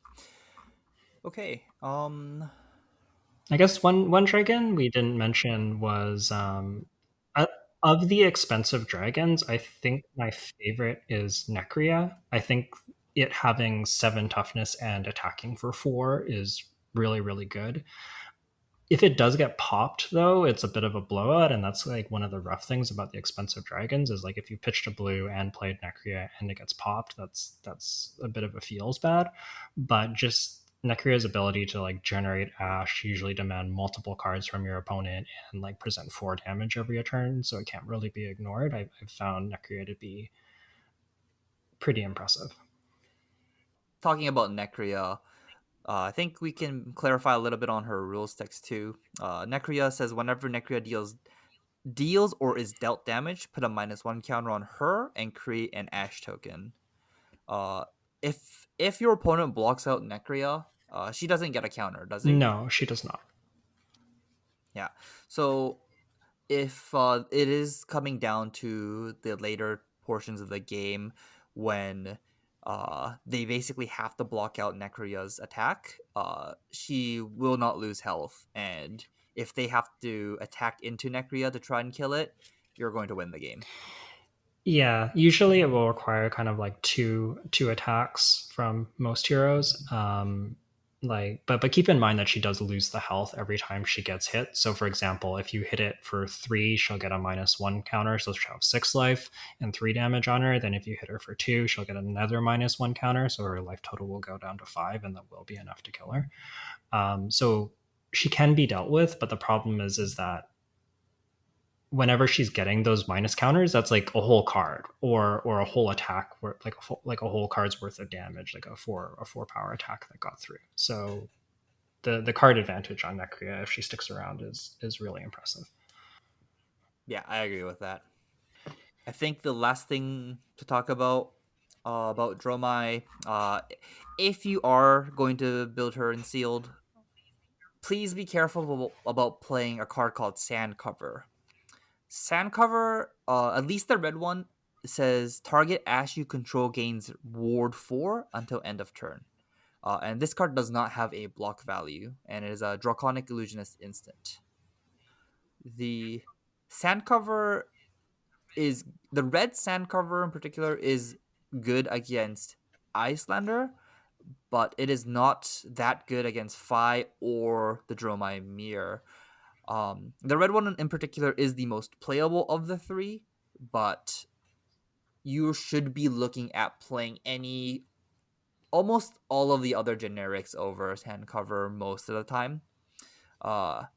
Okay. I guess one dragon we didn't mention was uh, of the expensive dragons. I think my favorite is Necria. I think it having 7 toughness and attacking for 4 is really, really good. If it does get popped though, it's a bit of a blowout, and that's like one of the rough things about the expensive dragons is like if you pitched a blue and played Necria and it gets popped, that's a bit of a feels bad. But just Nekria's ability to like generate Ash usually demand multiple cards from your opponent and like present 4 damage every turn, so it can't really be ignored. I've found Nekria to be pretty impressive. Talking about Necria, I think we can clarify a little bit on her rules text too. Necria says whenever Necria deals or is dealt damage, put a -1 counter on her and create an Ash token. Uh, if your opponent blocks out Necria, she doesn't get a counter, does he? No, she does not. Yeah. So if it is coming down to the later portions of the game when they basically have to block out Nekria's attack, she will not lose health, and if they have to attack into Nekria to try and kill it, you're going to win the game. Yeah, usually it will require kind of like two attacks from most heroes. Like, but keep in mind that she does lose the health every time she gets hit. So, for example, if you hit it for 3, she'll get a -1 counter, so she'll have 6 life and 3 damage on her. Then, if you hit her for 2, she'll get another -1 counter, so her life total will go down to 5, and that will be enough to kill her. So she can be dealt with, but the problem is that whenever she's getting those minus counters, that's like a whole card or a whole attack, where like a whole card's worth of damage, like a four power attack that got through. So the card advantage on Necria if she sticks around is really impressive. Yeah, I agree with that. I think the last thing to talk about Dromai, if you are going to build her in sealed, please be careful about playing a card called Sand Cover. Sand Cover, at least the red one, says target Ash you control gains Ward 4 until end of turn. And this card does not have a block value, and it is a Draconic Illusionist instant. The Sand Cover is the red Sand Cover in particular is good against Iyslander, but it is not that good against Fi or the Dromai Mirror. The red one in particular is the most playable of the three, but you should be looking at playing almost all of the other generics over hand cover most of the time.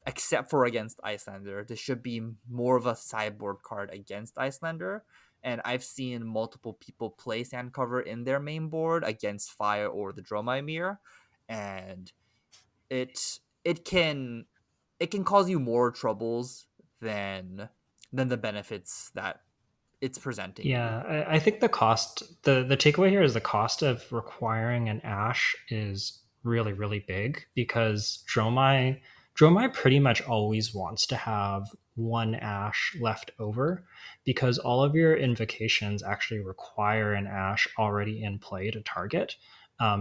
Except for against Iyslander. This should be more of a sideboard card against Iyslander. And I've seen multiple people play sand cover in their main board against Fire or the Dromai Mirror, and it can cause you more troubles than the benefits that it's presenting you. Yeah, I think the takeaway here is the cost of requiring an Ash is really, really big because Dromai pretty much always wants to have one Ash left over because all of your invocations actually require an Ash already in play to target.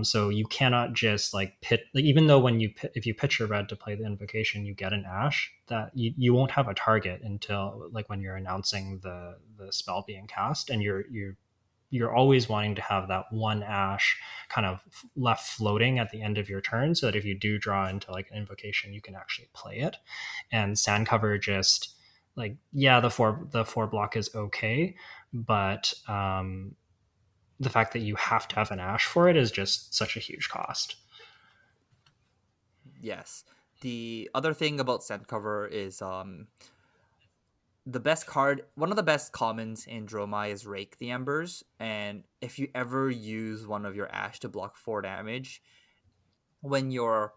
So you cannot just like pit, like, even though if you pitch your red to play the invocation, you get an Ash, that you won't have a target until like when you're announcing the spell being cast, and you're always wanting to have that one Ash kind of left floating at the end of your turn, so that if you do draw into like an invocation, you can actually play it. And sand cover just like, yeah, the four block is okay, but the fact that you have to have an Ash for it is just such a huge cost. Yes. The other thing about scent cover is the best card, one of the best commons in Dromai is Rake the Embers, and if you ever use one of your Ash to block 4 damage, when your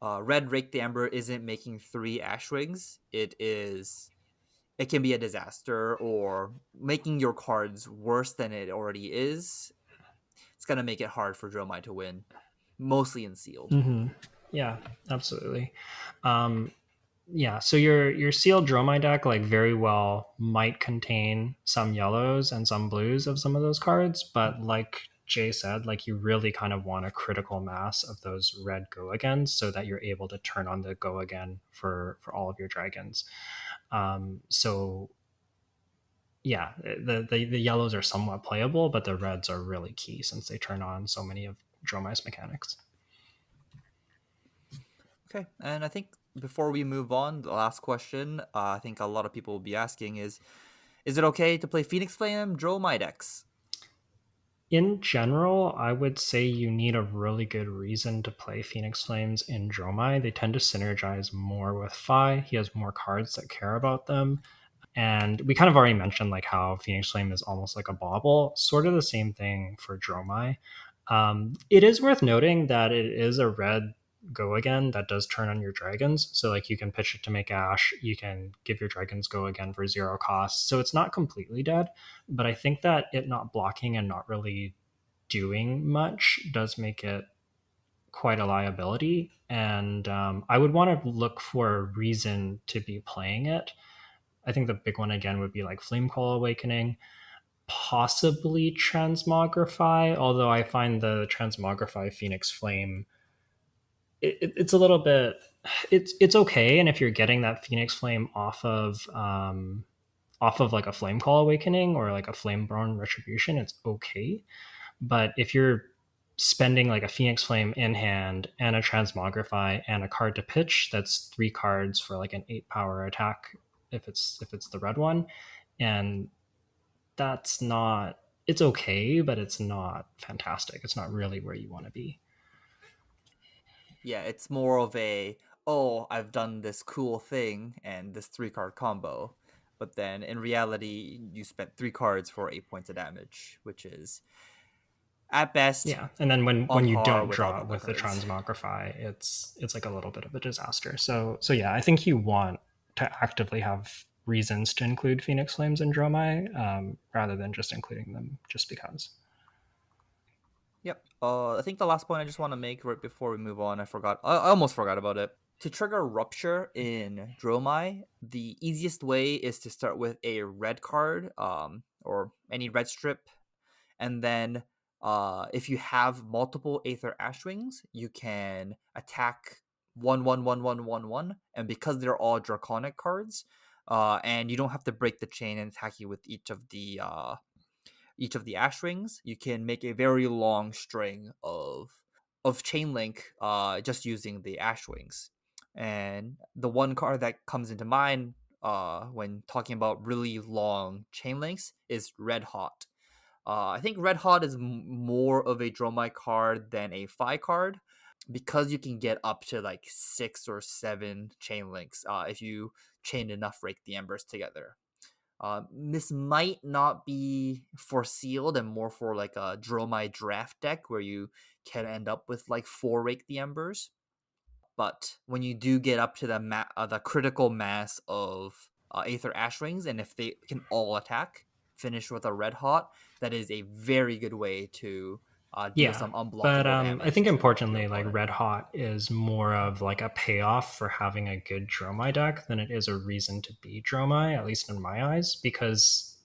red Rake the Ember isn't making 3 Ash Wings, it can be a disaster, or making your cards worse than it already is. It's gonna make it hard for Dromai to win, mostly in sealed. Mm-hmm. Yeah, absolutely. Um, yeah, so your sealed Dromai deck like very well might contain some yellows and some blues of some of those cards, but like Jay said, like you really kind of want a critical mass of those red go agains so that you're able to turn on the go again for all of your dragons. So yeah, the yellows are somewhat playable, but the reds are really key since they turn on so many of Dromai's mechanics. Okay, and I think before we move on, the last question I think a lot of people will be asking is it okay to play Phoenix Flame Dromai decks? In general, I would say you need a really good reason to play Phoenix Flames in Dromai. They tend to synergize more with Fi. He has more cards that care about them. And we kind of already mentioned like how Phoenix Flame is almost like a bauble, sort of the same thing for Dromai. It is worth noting that it is a red go again that does turn on your dragons. So like you can pitch it to make ash, you can give your dragons go again for 0 cost. So it's not completely dead, but I think that it not blocking and not really doing much does make it quite a liability. And I would want to look for a reason to be playing it. I think the big one again would be like Flame Call Awakening, possibly Transmogrify, although I find the Transmogrify Phoenix Flame it's a little bit it's okay, and if you're getting that Phoenix Flame off of like a Flame Call Awakening or like a Flameborn Retribution, it's okay. But if you're spending like a Phoenix Flame in hand and a Transmogrify and a card to pitch, that's 3 cards for like an 8 power attack if it's the red one, and that's not it's okay, but it's not fantastic. It's not really where you want to be. Yeah, it's more of a, oh, I've done this cool thing and this 3 card combo. But then in reality, you spent 3 cards for 8 points of damage, which is at best Yeah, and then when on you par don't with all draw the it other with the cards. Transmogrify, it's like a little bit of a disaster. So yeah, I think you want to actively have reasons to include Phoenix Flames and Dromai, rather than just including them just because. Yep. I think the last point I just want to make right before we move on, I forgot. I almost forgot about it. To trigger Rupture in Dromai, the easiest way is to start with a red card, or any red strip, and then if you have multiple Aether Ashwings, you can attack 1 1 1 1 1 1, and because they're all Draconic cards, and you don't have to break the chain and attack you with each of the ash rings, you can make a very long string of chain link, just using the ash wings. And the one card that comes into mind when talking about really long chain links is Red Hot. I think Red Hot is more of a Dromai card than a Fi card, because you can get up to like 6 or 7 chain links if you chain enough Rake the Embers together. This might not be for sealed and more for like a Dromai draft deck where you can end up with like 4 Rake the Embers. But when you do get up to the critical mass of Aether Ash Rings, and if they can all attack, finish with a Red Hot, that is a very good way to deal Yeah, some but unblockable I damage think to your importantly, like opponent. Red Hot is more of like a payoff for having a good Dromai deck than it is a reason to be Dromai, at least in my eyes, because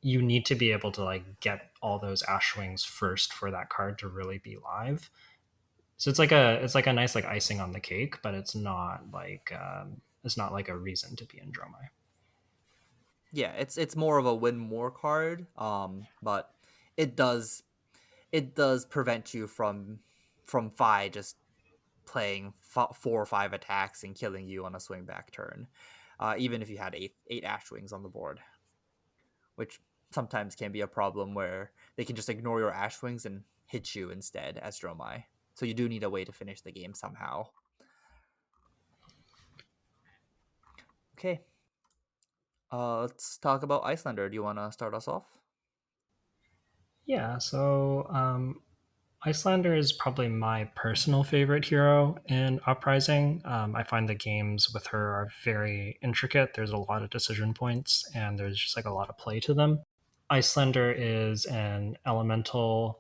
you need to be able to like get all those ash wings first for that card to really be live. So it's like a nice like icing on the cake, but it's not like a reason to be in Dromai. Yeah, it's more of a win more card, but it does it does prevent you from Fi just playing 4 or 5 attacks and killing you on a swing back turn, even if you had eight Ash Wings on the board, which sometimes can be a problem where they can just ignore your Ash Wings and hit you instead as Dromai. So you do need a way to finish the game somehow. Okay, let's talk about Icelander. Do you want to start us off? Yeah, so Icelander is probably my personal favorite hero in Uprising. I find the games with her are very intricate. There's a lot of decision points, and there's just like a lot of play to them. Icelander is an elemental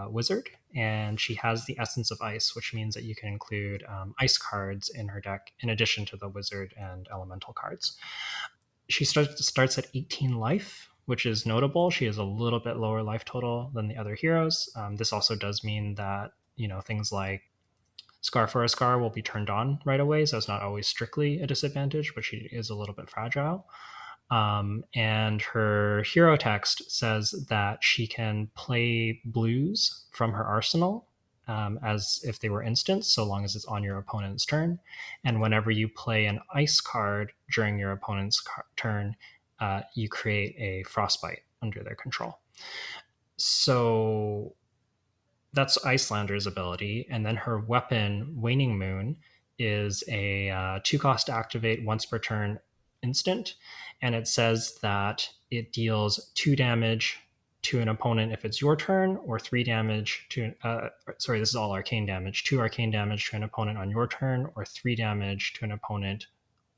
wizard, and she has the essence of ice, which means that you can include ice cards in her deck in addition to the wizard and elemental cards. She starts at 18 life, which is notable. She has a little bit lower life total than the other heroes. This also does mean that things like Scar for a Scar will be turned on right away, so it's not always strictly a disadvantage, but she is a little bit fragile. And her hero text says that she can play blues from her arsenal, as if they were instants, so long as it's on your opponent's turn. And whenever you play an ice card during your opponent's turn, you create a frostbite under their control. So that's Icelander's ability, and then her weapon, Waning Moon, is a 2 cost to activate once per turn instant, and it says that it deals 2 damage to an opponent if it's your turn, or 3 damage to sorry, this is all arcane damage, 2 arcane damage to an opponent on your turn, or 3 damage to an opponent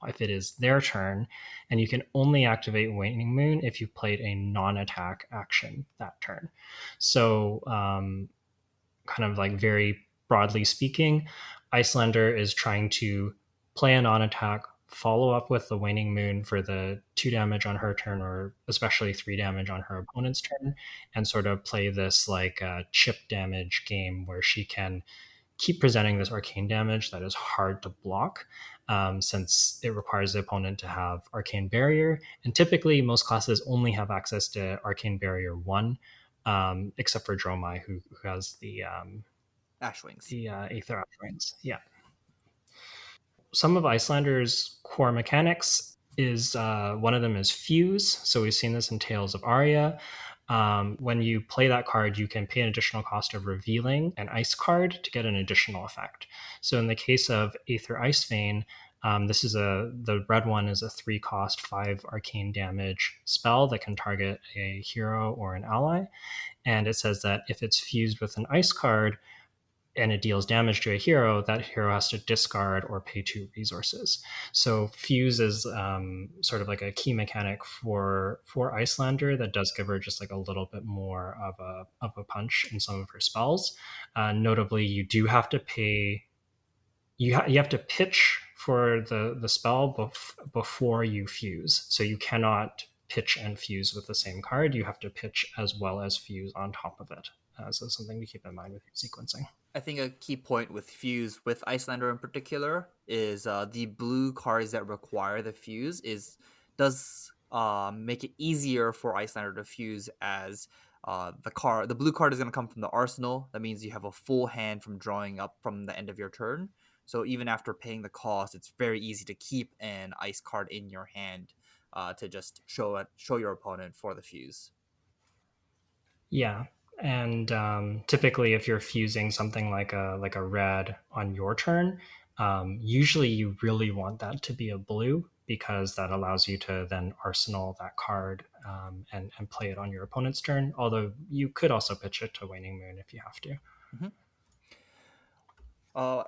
if it is their turn, and you can only activate Waning Moon if you've played a non-attack action that turn. So kind of like very broadly speaking, Icelander is trying to play a non-attack, follow up with the Waning Moon for the 2 damage on her turn, or especially 3 damage on her opponent's turn, and sort of play this like chip damage game where she can keep presenting this arcane damage that is hard to block, since it requires the opponent to have Arcane Barrier. And typically, most classes only have access to Arcane Barrier 1, except for Dromai, who has Ashwings. the Aether Offerings. Yeah. Some of Icelander's core mechanics is one of them is Fuse. So we've seen this in Tales of Aria. When you play that card, you can pay an additional cost of revealing an ice card to get an additional effect. So in the case of Aether Ice Vein, this is the red one is a 3 cost 5 arcane damage spell that can target a hero or an ally. And it says that if it's fused with an ice card, and it deals damage to a hero, that hero has to discard or pay 2 resources. So Fuse is sort of like a key mechanic for Icelander that does give her just like a little bit more of a punch in some of her spells. Notably, you do have to pay. You have to pitch for the spell before you fuse. So you cannot pitch and fuse with the same card. You have to pitch as well as fuse on top of it. So something to keep in mind with your sequencing. I think a key point with Fuse, with Icelander in particular, is the blue cards that require the Fuse does make it easier for Icelander to fuse, as the blue card is going to come from the arsenal. That means you have a full hand from drawing up from the end of your turn. So even after paying the cost, it's very easy to keep an ice card in your hand to just show your opponent for the Fuse. Yeah, and typically, if you're fusing something like a red on your turn, usually you really want that to be a blue because that allows you to then arsenal that card, and play it on your opponent's turn. Although you could also pitch it to Waning Moon if you have to. Mhm.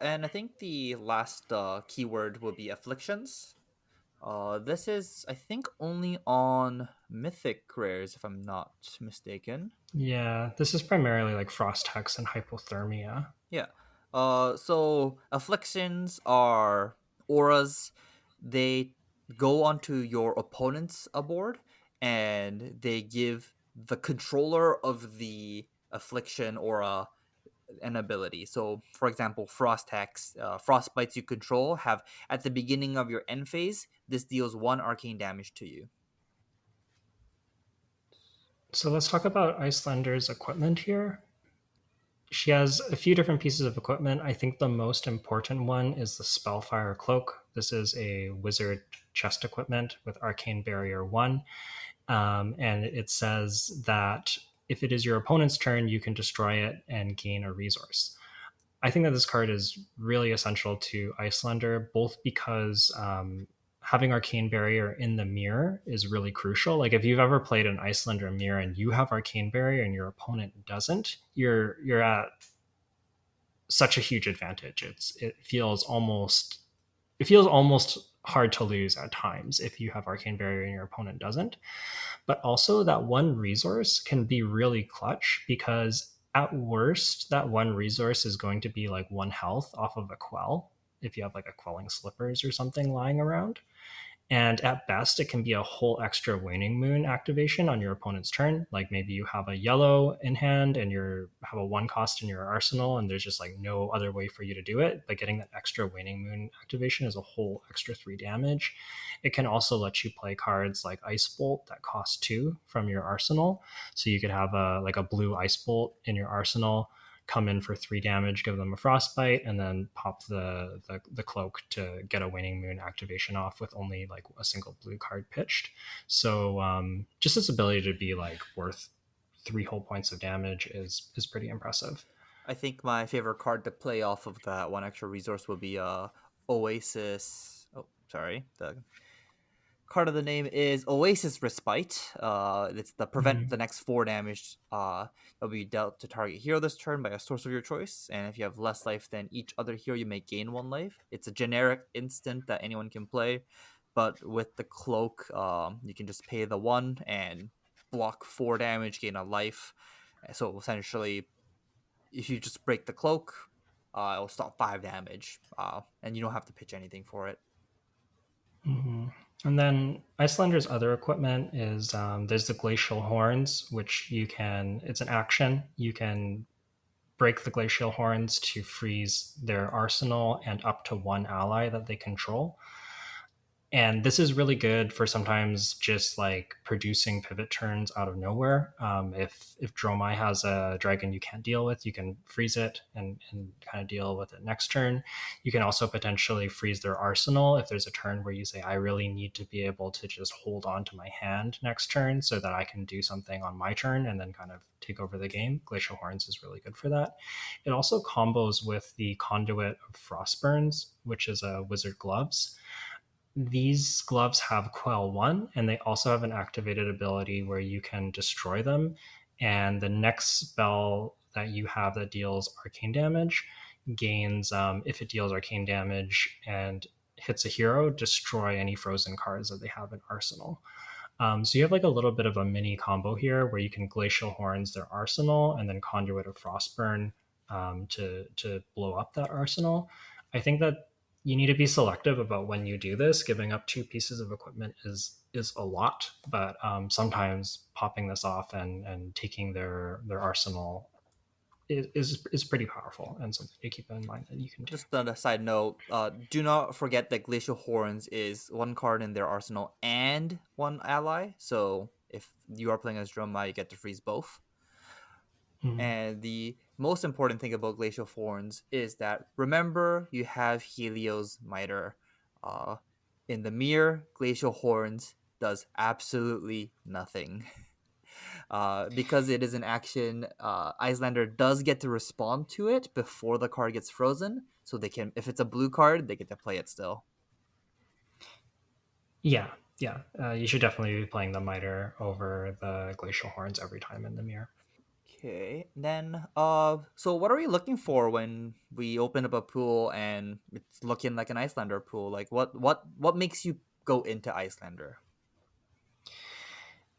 And I think the last keyword will be afflictions. This is, I think, only on mythic rares, if I'm not mistaken. Yeah, this is primarily like Frost Hex and Hypothermia. Yeah. So afflictions are auras. They go onto your opponent's board, and they give the controller of the affliction aura an ability. So, for example, Frost Hex, Frost Bites you control have at the beginning of your end phase. This deals 1 arcane damage to you. So let's talk about Icelander's equipment here. She has a few different pieces of equipment. I think the most important one is the Spellfire Cloak. This is a wizard chest equipment with Arcane Barrier 1. And it says that if it is your opponent's turn, you can destroy it and gain a resource. I think that this card is really essential to Icelander, both because having Arcane Barrier in the mirror is really crucial. Like if you've ever played an Icelander mirror and you have Arcane Barrier and your opponent doesn't, you're at such a huge advantage. It feels almost hard to lose at times if you have Arcane Barrier and your opponent doesn't. But also that one resource can be really clutch because at worst, that one resource is going to be like 1 health off of a quell if you have like a quelling slippers or something lying around. And at best, it can be a whole extra Waning Moon activation on your opponent's turn. Like maybe you have a yellow in hand and you have a 1 cost in your arsenal, and there's just like no other way for you to do it. But getting that extra Waning Moon activation is a whole extra 3 damage. It can also let you play cards like Ice Bolt that cost 2 from your arsenal. So you could have a blue Ice Bolt in your arsenal, come in for 3 damage, give them a frostbite, and then pop the cloak to get a Waning Moon activation off with only like a single blue card pitched. So just this ability to be like worth three whole points of damage is pretty impressive. I think my favorite card to play off of that one extra resource would be Oasis. Oh, sorry. The card of the name is Oasis Respite. It's the prevent the Mhm. next 4 damage that will be dealt to target hero this turn by a source of your choice. And if you have less life than each other hero, you may gain 1 life. It's a generic instant that anyone can play, but with the cloak, you can just pay the 1 and block 4 damage, gain a life. So essentially, if you just break the cloak, it'll stop 5 damage, and you don't have to pitch anything for it. Mhm. And then Icelander's other equipment is there's the glacial horns, which you can. It's an action. You can break the glacial horns to freeze their arsenal and up to one ally that they control. And this is really good for sometimes just like producing pivot turns out of nowhere. If Dromai has a dragon you can't deal with, you can freeze it and kind of deal with it next turn. You can also potentially freeze their arsenal if there's a turn where you say, I really need to be able to just hold on to my hand next turn so that I can do something on my turn and then kind of take over the game. Glacial Horns is really good for that. It also combos with the Conduit of Frostburns, which is a Wizard Gloves. These gloves have Quell 1, and they also have an activated ability where you can destroy them. And the next spell that you have that deals arcane damage gains, if it deals arcane damage and hits a hero, destroy any frozen cards that they have in Arsenal. So you have like a little bit of a mini combo here where you can Glacial Horns their arsenal and then Conduit of Frostburn to blow up that arsenal. I think that you need to be selective about when you do this. Giving up 2 pieces of equipment is a lot, but sometimes popping this off and taking their arsenal is pretty powerful and something to keep in mind that you can do. Just on a side note, do not forget that Glacial Horns is 1 card in their arsenal and 1 ally. So if you are playing as Dromai, you get to freeze both. Mhm. And the most important thing about Glacial Horns is that remember you have Helios Miter. Uh, in the mirror, Glacial Horns does absolutely nothing. Because it is an action, Icelander does get to respond to it before the card gets frozen. So they can, if it's a blue card, they get to play it still. Yeah, yeah. You should definitely be playing the Miter over the Glacial Horns every time in the mirror. Okay, then so what are we looking for when we open up a pool and it's looking like an Icelander pool? Like what makes you go into Icelander?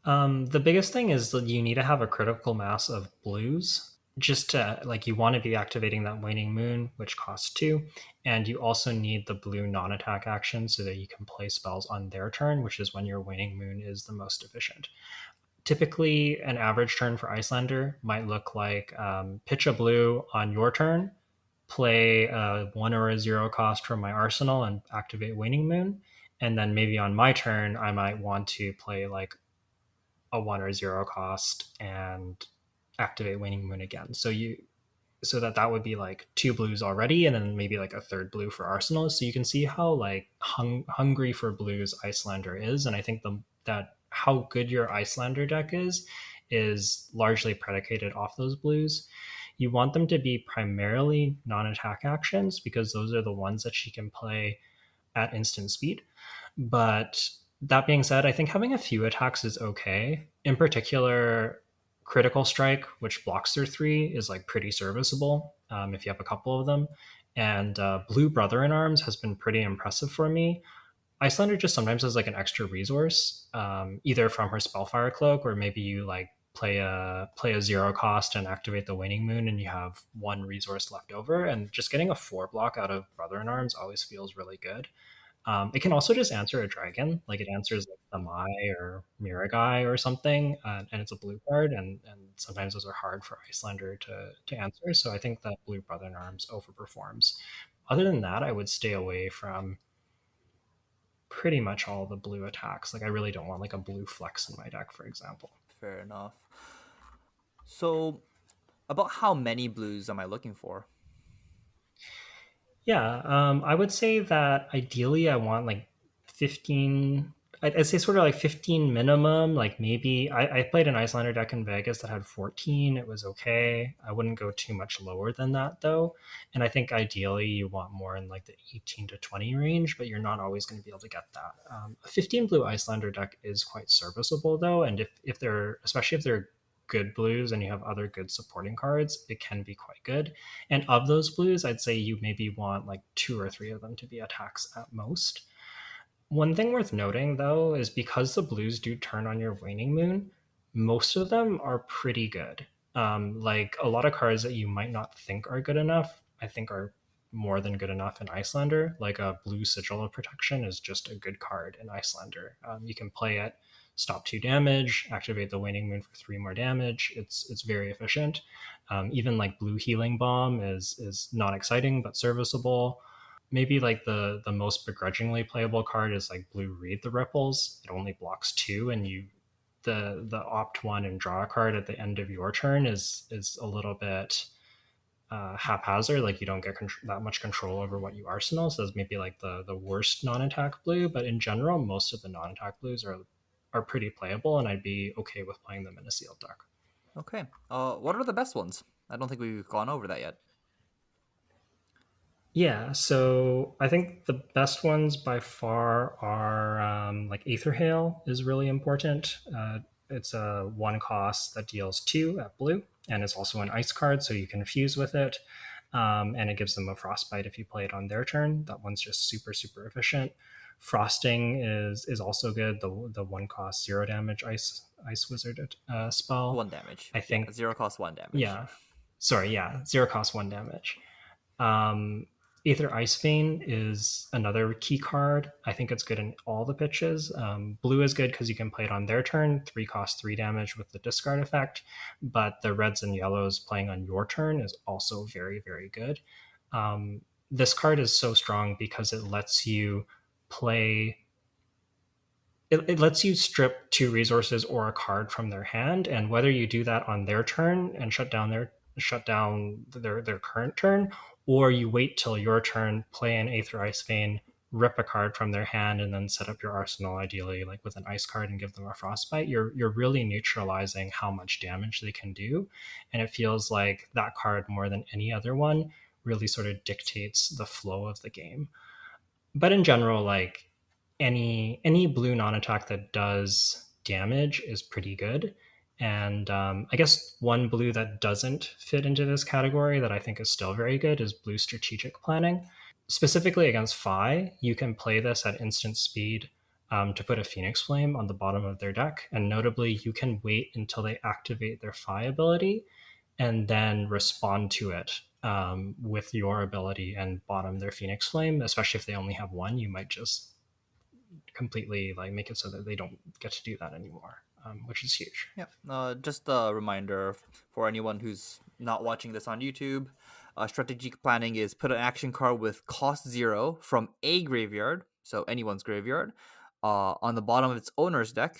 The biggest thing is that you need to have a critical mass of blues. Just to like, you want to be activating that waning moon, which costs 2, and you also need the blue non-attack action so that you can play spells on their turn, which is when your waning moon is the most efficient. Typically, an average turn for Icelander might look like pitch a blue on your turn, play a 1 or a 0 cost from my arsenal and activate waning moon, and then maybe on my turn I might want to play like a 1 or 0 cost and activate waning moon again. So that would be like 2 blues already, and then maybe like a third blue for arsenal. So you can see how like hungry for blues Icelander is, and I think that how good your Icelander deck is largely predicated off those blues. You want them to be primarily non-attack actions because those are the ones that she can play at instant speed. But that being said, I think having a few attacks is okay. In particular, critical strike, which blocks their 3, is like pretty serviceable if you have a couple of them. And blue brother in arms has been pretty impressive for me. Icelander just sometimes has like an extra resource, either from her Spellfire Cloak, or maybe you like play a 0 cost and activate the Waning Moon, and you have 1 resource left over. And just getting a 4 block out of Brother in Arms always feels really good. It can also just answer a dragon, like it answers like Thamai or Miragai or something, and it's a blue card, and sometimes those are hard for Icelander to answer. So I think that Blue Brother in Arms overperforms. Other than that, I would stay away from pretty much all the blue attacks. Like I really don't want like a blue flex in my deck, for example. Fair enough. So about how many blues am I looking for? Yeah, I would say that ideally I want like 15. I'd say sort of like 15 minimum. Like maybe I played an Icelander deck in Vegas that had 14. It was okay. I wouldn't go too much lower than that though. And I think ideally you want more in like the 18 to 20 range, but you're not always going to be able to get that. A 15 blue Icelander deck is quite serviceable though. And if they're, especially if they're good blues and you have other good supporting cards, it can be quite good. And of those blues, I'd say you maybe want like two or three of them to be attacks at most. One thing worth noting, though, is because the blues do turn on your waning moon, most of them are pretty good. Like a lot of cards that you might not think are good enough, I think are more than good enough in Icelander. Like a blue Sigil of Protection is just a good card in Icelander. You can play it, stop 2 damage, activate the waning moon for 3 more damage. It's very efficient. Even like blue Healing Bomb is not exciting but serviceable. Maybe like the most begrudgingly playable card is like blue Read the Ripples. It only blocks 2, and you the opt one and draw a card at the end of your turn is a little bit haphazard. Like you don't get that much control over what you arsenal. So it's maybe like the worst non-attack blue. But in general, most of the non-attack blues are pretty playable, and I'd be okay with playing them in a sealed deck. Okay. What are the best ones? I don't think we've gone over that yet. Yeah, so I think the best ones by far are like Aether Hail is really important. It's a 1 cost that deals 2 at blue, and it's also an ice card, so you can fuse with it. And it gives them a frostbite if you play it on their turn. That one's just super, super efficient. Frosting is also good. The 1 cost 0 damage ice wizard spell. 1 damage. I Yeah, think 0 cost 1 damage. yeah. Sorry, yeah, 0 cost 1 damage. Um, Aether Ice Vein is another key card. I think it's good in all the pitches. Blue is good because you can play it on their turn, 3 cost 3 damage with the discard effect. But the reds and yellows playing on your turn is also very, very good. This card is so strong because it lets you play it lets you strip 2 resources or a card from their hand, and whether you do that on their turn and shut down their current turn, or you wait till your turn, play an Aether Ice Vein, rip a card from their hand, and then set up your arsenal ideally like with an ice card and give them a frostbite. You're really neutralizing how much damage they can do, and it feels like that card more than any other one really sort of dictates the flow of the game. But in general, like any blue non-attack that does damage is pretty good. And I guess one blue that doesn't fit into this category that I think is still very good is blue strategic planning. Specifically against Phi, you can play this at instant speed to put a Phoenix Flame on the bottom of their deck. And notably, you can wait until they activate their Phi ability and then respond to it with your ability and bottom their Phoenix Flame. Especially if they only have one, you might just completely like make it so that they don't get to do that anymore, which is huge. Yeah. Just a reminder for anyone who's not watching this on YouTube. Strategic planning is put an action card with cost 0 from a graveyard, so anyone's graveyard, on the bottom of its owner's deck,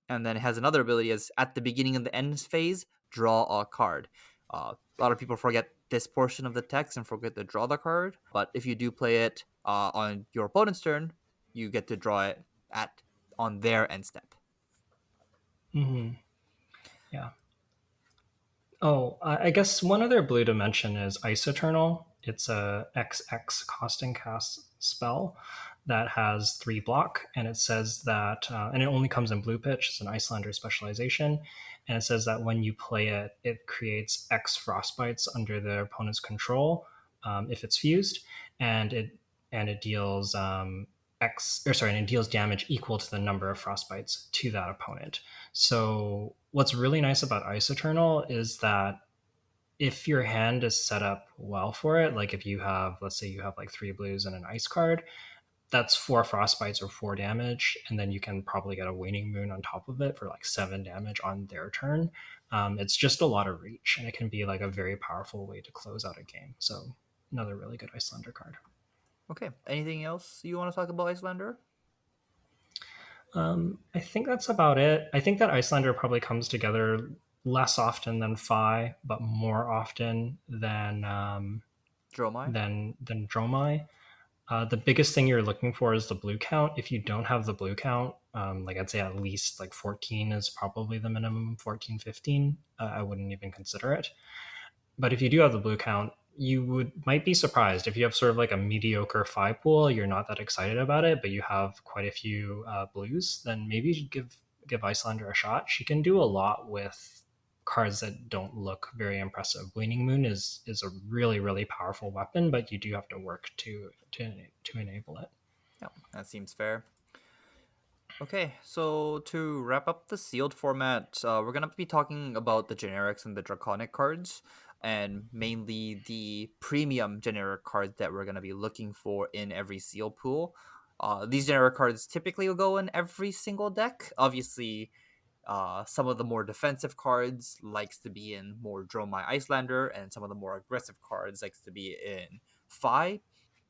and then it has another ability as at the beginning of the end phase, draw a card. A lot of people forget this portion of the text and forget to draw the card, but if you do play it on your opponent's turn, you get to draw it at on their end step. Mm-hmm. Yeah. Oh, I guess one other blue to mention is Ice Eternal. It's a XX costing cast spell that has 3 block, and it says that, and it only comes in blue pitch. It's an Icelander specialization, and it says that when you play it, it creates X frostbites under their opponent's control if it's fused, and it deals and it deals damage equal to the number of frostbites to that opponent. So what's really nice about Ice Eternal is that if your hand is set up well for it, like if you have, let's say you have like 3 blues and an ice card, that's 4 frostbites or 4 damage, and then you can probably get a waning moon on top of it for like 7 damage on their turn. It's just a lot of reach, and it can be like a very powerful way to close out a game. So another really good Icelander card. Okay. Anything else you want to talk about Icelander? I think that's about it. I think that Icelander probably comes together less often than Phi, but more often Dromai? than Dromai. The biggest thing you're looking for is the blue count. If you don't have the blue count, Like I'd say at least like 14 is probably the minimum, 14, 15. I wouldn't even consider it. But if you do have the blue count, you might be surprised if you have sort of like a mediocre five pool. You're not that excited about it, but you have quite a few blues. Then maybe you should give Icelander a shot. She can do a lot with cards that don't look very impressive. Bleeding Moon is a really powerful weapon, but you do have to work to enable it. Yeah, that seems fair. Okay, so to wrap up the sealed format, we're gonna be talking about the generics and the draconic cards, and mainly the premium generic cards that we're gonna be looking for in every seal pool. These generic cards typically will go in every single deck. Obviously, some of the more defensive cards likes to be in more Dromai Icelander, and some of the more aggressive cards likes to be in Fi.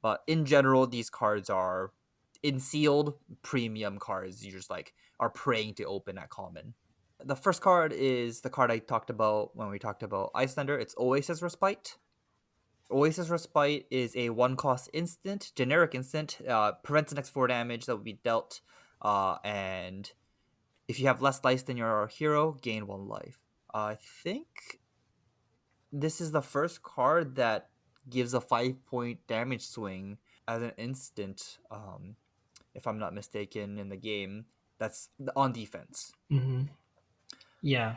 But in general, these cards are in sealed premium cards. You just like are praying to open at common. The first card is the card I talked about when we talked about Icelander. It's Oasis Respite. Oasis Respite is a one cost instant, generic instant, prevents the next 4 damage that will be dealt, and if you have less life than your hero, gain 1 life. I think this is the first card that gives a 5-point damage swing as an instant, if I'm not mistaken, in the game. That's on defense. Mm-hmm. Yeah,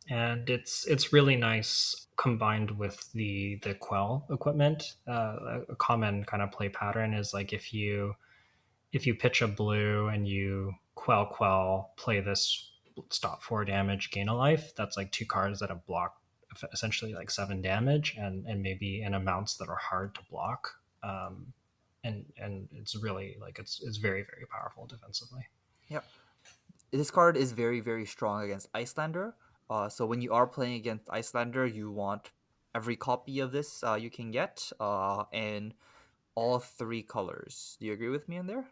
and it's really nice combined with the quell equipment. A common kind of play pattern is like if you pitch a blue and you quell play this stop 4 damage gain a life. That's like 2 cards that have blocked essentially like 7 damage and maybe in amounts that are hard to block. And it's really like it's very powerful defensively. Yep. This card is very, very strong against Icelander. So when you are playing against Icelander, you want every copy of this you can get, in all 3 colors. Do you agree with me in there?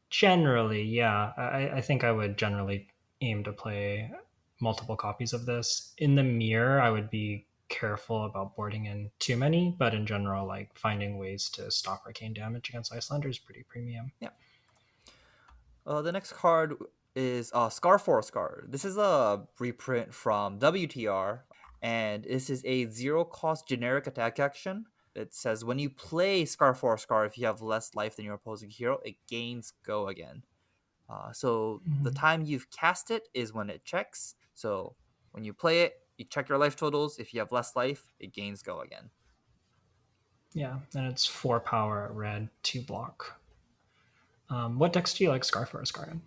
Generally, yeah. I think I would generally aim to play multiple copies of this. In the mirror, I would be careful about boarding in too many, but in general, like finding ways to stop arcane damage against Icelander is pretty premium. Yeah. The next card is Scar for Scar. This is a reprint from WTR, and this is a 0 cost generic attack action. It says when you play Scar for Scar, if you have less life than your opposing hero, it gains Go again. So the Mhm. time you've cast it is when it checks. So when you play it, you check your life totals. If you have less life, it gains Go again. Yeah, and it's 4 power at red, 2 block. What decks do you like Scar for Scar in?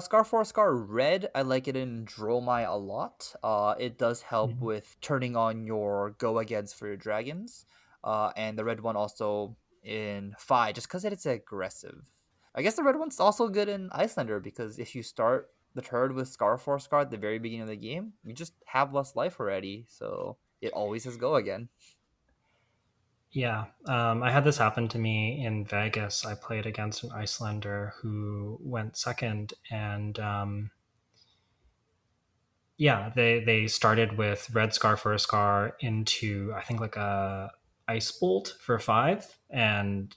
Scar for Scar Red, I like it in Dromai a lot. It does help Mhm. with turning on your go against for your dragons. And the red one also in Fi, just because it's aggressive. I guess the red one's also good in Icelander because if you start the turn with Scar for Scar at the very beginning of the game, you just have less life already, so it always has go again. Yeah, I had this happen to me in Vegas. I played against an Icelander who went second, and yeah, they started with red scar for a scar into I think like a ice bolt for 5, and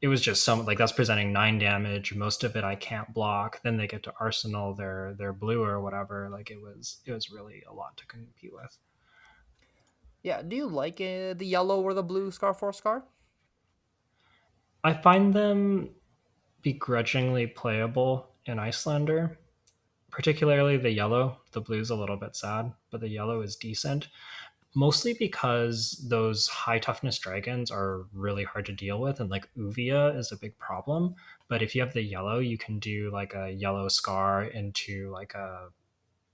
it was just some like that's presenting 9 damage. Most of it I can't block. Then they get to arsenal their blue or whatever. Like it was really a lot to compete with. Yeah, do you like the yellow or the blue Scar for Scar? I find them begrudgingly playable in Icelander, particularly the yellow. The blue's a little bit sad, but the yellow is decent. Mostly because those high toughness dragons are really hard to deal with, and like Uvia is a big problem. But if you have the yellow, you can do like a yellow scar into like a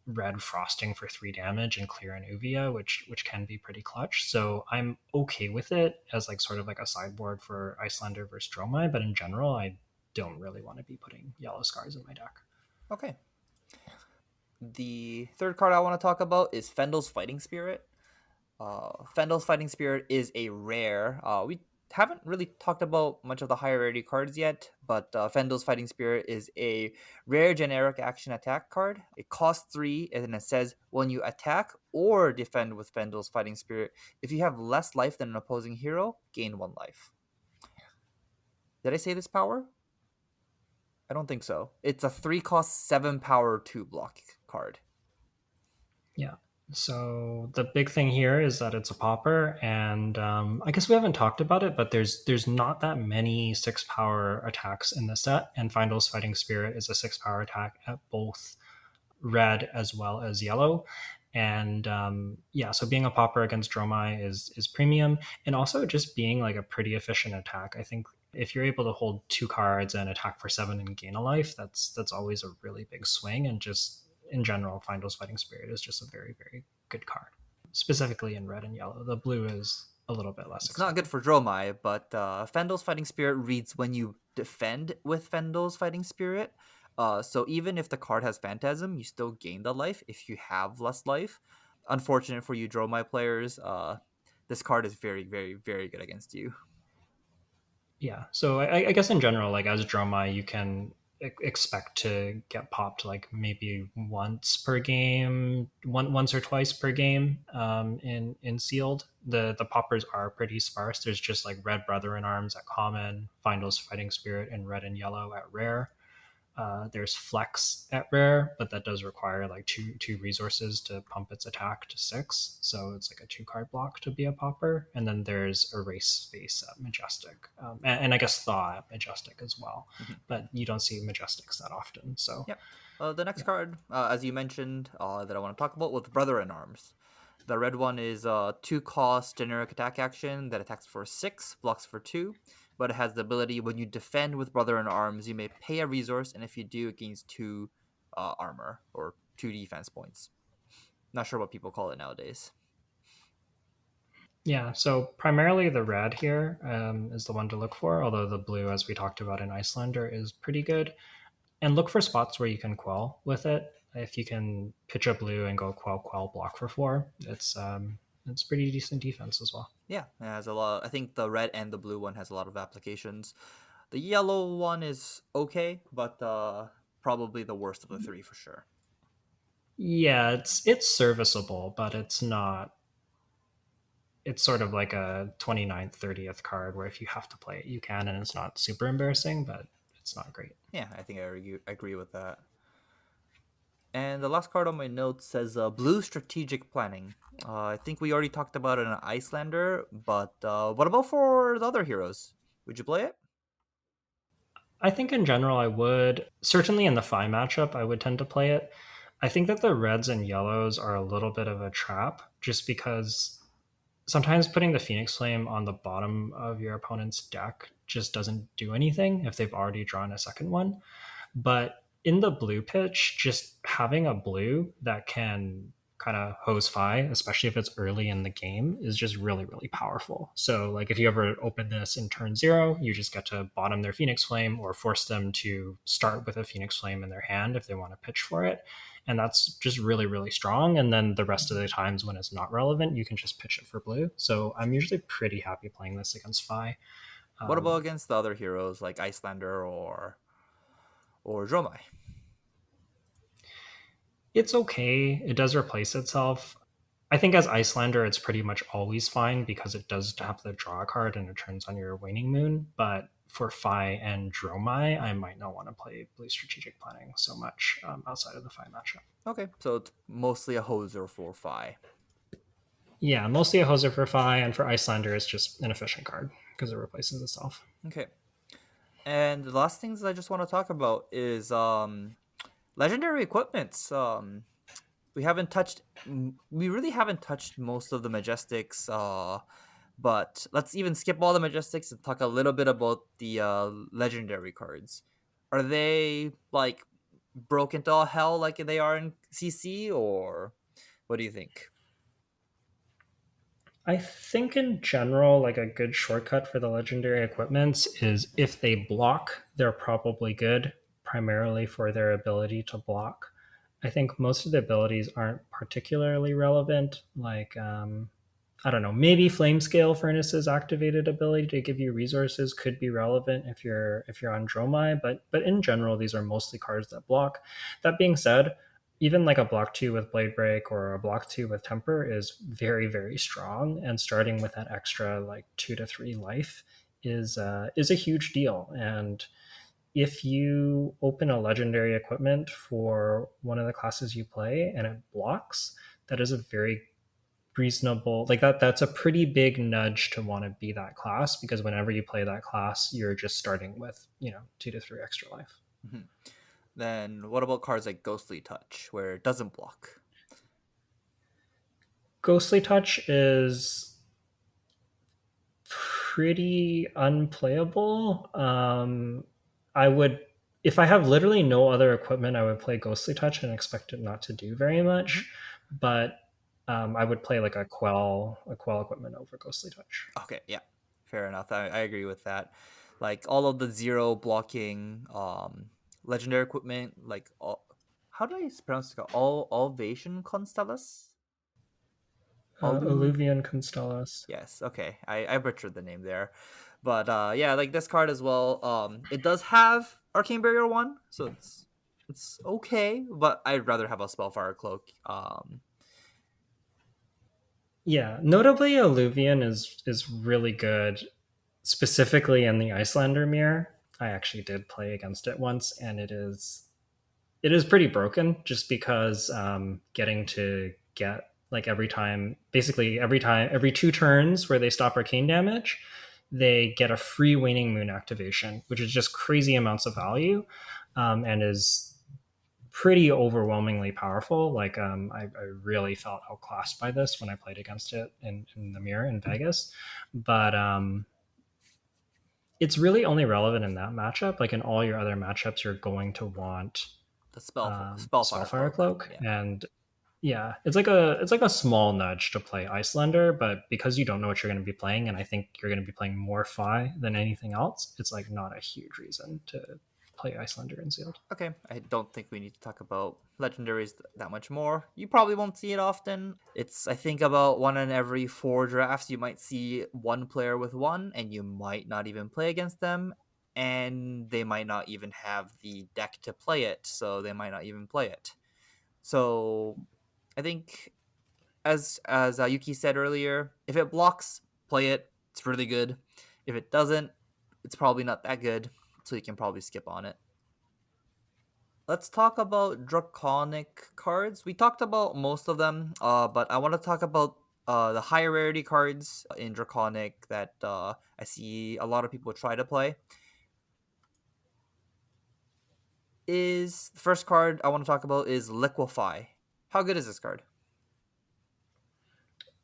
red frosting for 3 damage and clear an Uvia, which can be pretty clutch. So I'm okay with it as like sort of like a sideboard for Icelander versus Dromai, but in general, I don't really want to be putting yellow scars in my deck. Okay. The third card I want to talk about is Fendel's Fighting Spirit. Fendel's Fighting Spirit is a rare. We haven't really talked about much of the higher rarity cards yet, but Fendel's Fighting Spirit is a rare generic action attack card. It costs 3, and it says when you attack or defend with Fendel's Fighting Spirit, if you have less life than an opposing hero, gain 1 life. Did I say this power? I don't think so. It's a 3 cost 7 power 2 block card. Yeah. So the big thing here is that it's a popper, and I guess we haven't talked about it, but there's not that many 6 power attacks in the set, and Findle's Fighting Spirit is a 6 power attack at both red as well as yellow. And yeah, so being a popper against Dromai is premium, and also just being like a pretty efficient attack. I think if you're able to hold 2 cards and attack for 7 and gain a life, that's always a really big swing. And just in general, Findle's Fighting Spirit is just a very very good card, specifically in red and yellow. The blue is a little bit less It's not good expected. for Dromai, but Fendel's Fighting Spirit reads when you defend with Fendel's Fighting Spirit. So even if the card has Phantasm, you still gain the life if you have less life. Unfortunate for you Dromai players, this card is very, very, very good against you. Yeah. So I guess in general, like as Dromai, you can expect to get popped like maybe once per game, once or twice per game. In sealed, the poppers are pretty sparse. There's just like red Brother in Arms at common, Findle's Fighting Spirit, and red and yellow at rare. There's flex at rare, but that does require like two resources to pump its attack to 6. So it's like a 2 card block to be a popper. And then there's erase face at majestic, and I guess thaw at majestic as well. Mhm. But you don't see majestics that often. So Yep. The next yeah, card, as you mentioned, that I want to talk about with Brother in Arms. The red one is a 2 cost generic attack action that attacks for 6, blocks for 2, but it has the ability when you defend with Brother in Arms, you may pay a resource, and if you do, it gains 2 armor or 2 defense points. Not sure what people call it nowadays. yeah. So primarily the red here is the one to look for. Although the blue, as we talked about in Icelander, is pretty good. And look for spots where you can quell with it. If you can pitch a blue and go quell quell block for 4, it's pretty decent defense as well. Yeah, it has a lot. I think the red and the blue one has a lot of applications. The yellow one is okay, but probably the worst of the three for sure. Yeah, it's serviceable, but it's not. It's sort of like a 29th, 30th card where if you have to play it, you can, and it's not super embarrassing, but it's not great. Yeah, I think I agree with that. And the last card on my notes says Blue Strategic Planning. I think we already talked about it in Icelander, but what about for the other heroes? Would you play it? I think in general, I would. Certainly in the Phi matchup, I would tend to play it. I think that the reds and yellows are a little bit of a trap just because sometimes putting the Phoenix Flame on the bottom of your opponent's deck just doesn't do anything if they've already drawn a second one. But in the blue pitch, just having a blue that can kind of hose fi, especially if it's early in the game, is just really, really powerful. So, like, if you ever open this in turn 0, you just get to bottom their Phoenix Flame or force them to start with a Phoenix Flame in their hand if they want to pitch for it. And that's just really, really strong. And then the rest of the times when it's not relevant, you can just pitch it for blue. So, I'm usually pretty happy playing this against Fi. What about Um, against the other heroes like Icelander or Dromai? it's okay. It does replace itself. I think as Icelander, it's pretty much always fine because it does have the draw card and it turns on your waning moon. But for Phi and Dromai, I might not want to play Blue Strategic Planning so much outside of the Phi matchup. Okay, so it's mostly a hoser for Phi. Yeah, mostly a hoser for Phi, and for Icelander, it's just an efficient card because it replaces itself. Okay, and the last things I just want to talk about is legendary equipments. We really haven't touched most of the majestics. But let's even skip all the majestics and talk a little bit about the legendary cards. Are they like broken to all hell like they are in CC, or what do you think? I think in general, like a good shortcut for the legendary equipments is if they block, they're probably good, primarily for their ability to block. I think most of the abilities aren't particularly relevant. Like, I don't know, maybe Flame Scale Furnace's activated ability to give you resources could be relevant if you're on Dromai, but in general, these are mostly cards that block. That being said, even like a block 2 with Blade Break or a block 2 with Temper is very, very strong, and starting with that extra like 2 to 3 life is a huge deal. And if you open a legendary equipment for one of the classes you play and it blocks, that is a very reasonable, like that's a pretty big nudge to want to be that class, because whenever you play that class, you're just starting with, 2 to 3 extra life. Mhm. Then what about cards like Ghostly Touch, where it doesn't block? Ghostly Touch is pretty unplayable. I would, if I have literally no other equipment, I would play Ghostly Touch and expect it not to do very Mhm. much. But I would play like a quell equipment over Ghostly Touch. Okay, yeah, fair enough. I agree with that. Like all of the zero blocking legendary equipment, like how do I pronounce it? All Alvation Constellus? Alu Alluvian Constellus. Yes, okay. I butchered the name there. But yeah, like this card as well. It does have Arcane Barrier 1, so it's okay, but I'd rather have a Spellfire Cloak. Yeah, notably, Alluvian is really good, specifically in the Icelander mirror. I actually did play against it once, and it is pretty broken, just because getting to get, like, every 2 turns where they stop arcane damage, they get a free waning moon activation, which is just crazy amounts of value, and is pretty overwhelmingly powerful. Like, I really felt outclassed by this when I played against it in the mirror in Vegas. But it's really only relevant in that matchup. Like, in all your other matchups, you're going to want The Spellfire Spellfire Cloak. Cloak. Yeah. And yeah, it's like a small nudge to play Icelander, but because you don't know what you're going to be playing, and I think you're going to be playing more Fi than anything else, it's like not a huge reason to play Icelander in sealed. Okay, I don't think we need to talk about legendaries that much more. You probably won't see it often. It's, I think, about one in every four drafts. You might see one player with one, and you might not even play against them, and they might not even have the deck to play it, so they might not even play it. So I think, as Yuki said earlier, if it blocks, play it. It's really good. If it doesn't, it's probably not that good, so you can probably skip on it. Let's talk about draconic cards. We talked about most of them, but I want to talk about the higher rarity cards in draconic that I see a lot of people try to play. Is the first card I want to talk about is Liquefy. How good is this card?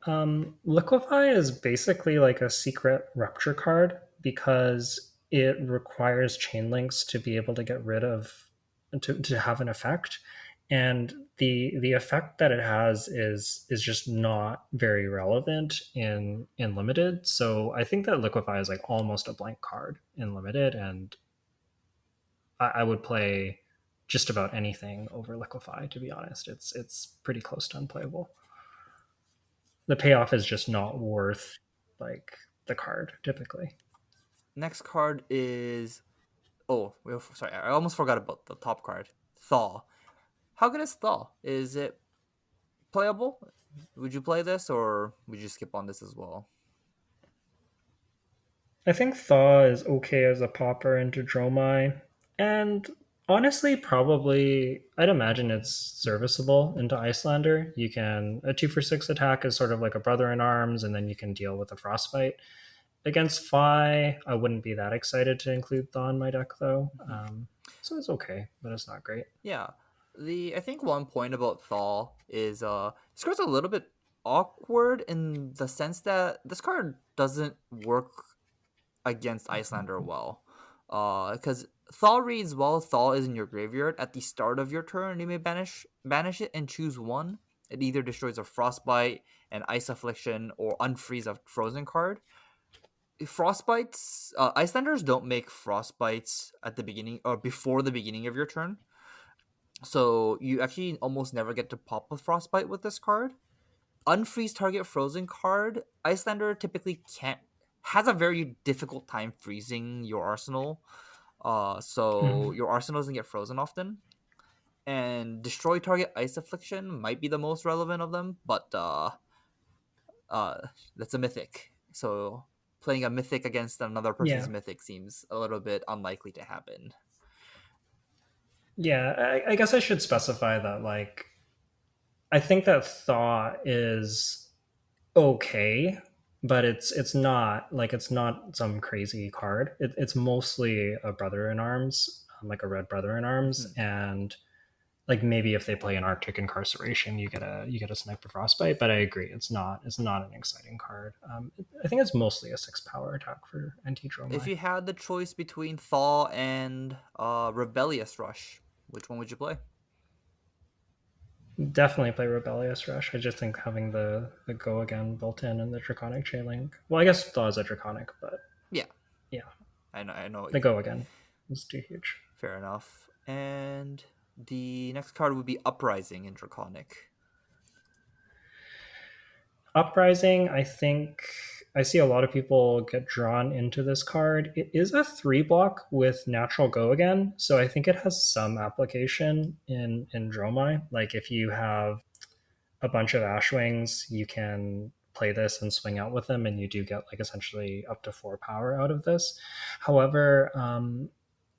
Liquefy is basically like a secret rupture card, because it requires chain links to be able to get rid of, to have an effect. And the effect that it has is just not very relevant in limited. So I think that Liquefy is like almost a blank card in limited, and I would play just about anything over Liquefy, to be honest. It's pretty close to unplayable. The payoff is just not worth, like, the card typically. Next card is, oh, sorry, I almost forgot about the top card, Thaw. How good is Thaw? Is it playable? Would you play this, or would you skip on this as well? I think Thaw is okay as a popper into Dromai, and honestly, probably I'd imagine it's serviceable into Icelander. You can, a 2 for 6 attack is sort of like a brother in arms, and then you can deal with a frostbite. Against Fi, I wouldn't be that excited to include Thaw in my deck though. Mhm. So it's okay, but it's not great. Yeah. I think one point about Thaw is this card's a little bit awkward in the sense that this card doesn't work against Icelander well. Because Thaw reads while Thaw is in your graveyard at the start of your turn, you may banish it and choose one. It either destroys a Frostbite, an Ice Affliction, or unfreeze a frozen card. Frostbites, Icelanders don't make Frostbites at the beginning or before the beginning of your turn. So you actually almost never get to pop a Frostbite with this card. Unfreeze target frozen card, Icelander typically can't has a very difficult time freezing your arsenal. So Mhm. your arsenal doesn't get frozen often. And destroy target ice affliction might be the most relevant of them, but that's a mythic. So playing a mythic against another person's Yeah. mythic seems a little bit unlikely to happen. Yeah, I guess I should specify that like I think that Thaw is okay, but it's not some crazy card. It's mostly a brother in arms, like a red brother in arms, Mhm. and like maybe if they play an Arctic Incarceration, you get a Sniper Frostbite. But I agree, it's not an exciting card. I think it's mostly a 6 power attack for NT If Dromai. you had the choice between Thaw and Rebellious Rush, which one would you play? Definitely play Rebellious Rush. I just think having the go again built in and the Draconic Chain Link. Well, I guess Thaw is a Draconic, but Yeah, yeah, I know what the you mean. go again is too huge. Fair enough. And the next card would be Uprising in Draconic. Uprising, I think I see a lot of people get drawn into this card. It is a 3 block with natural go again, so I think it has some application in Dromai. Like if you have a bunch of Ashwings, you can play this and swing out with them, and you do get like essentially up to 4 power out of this. However,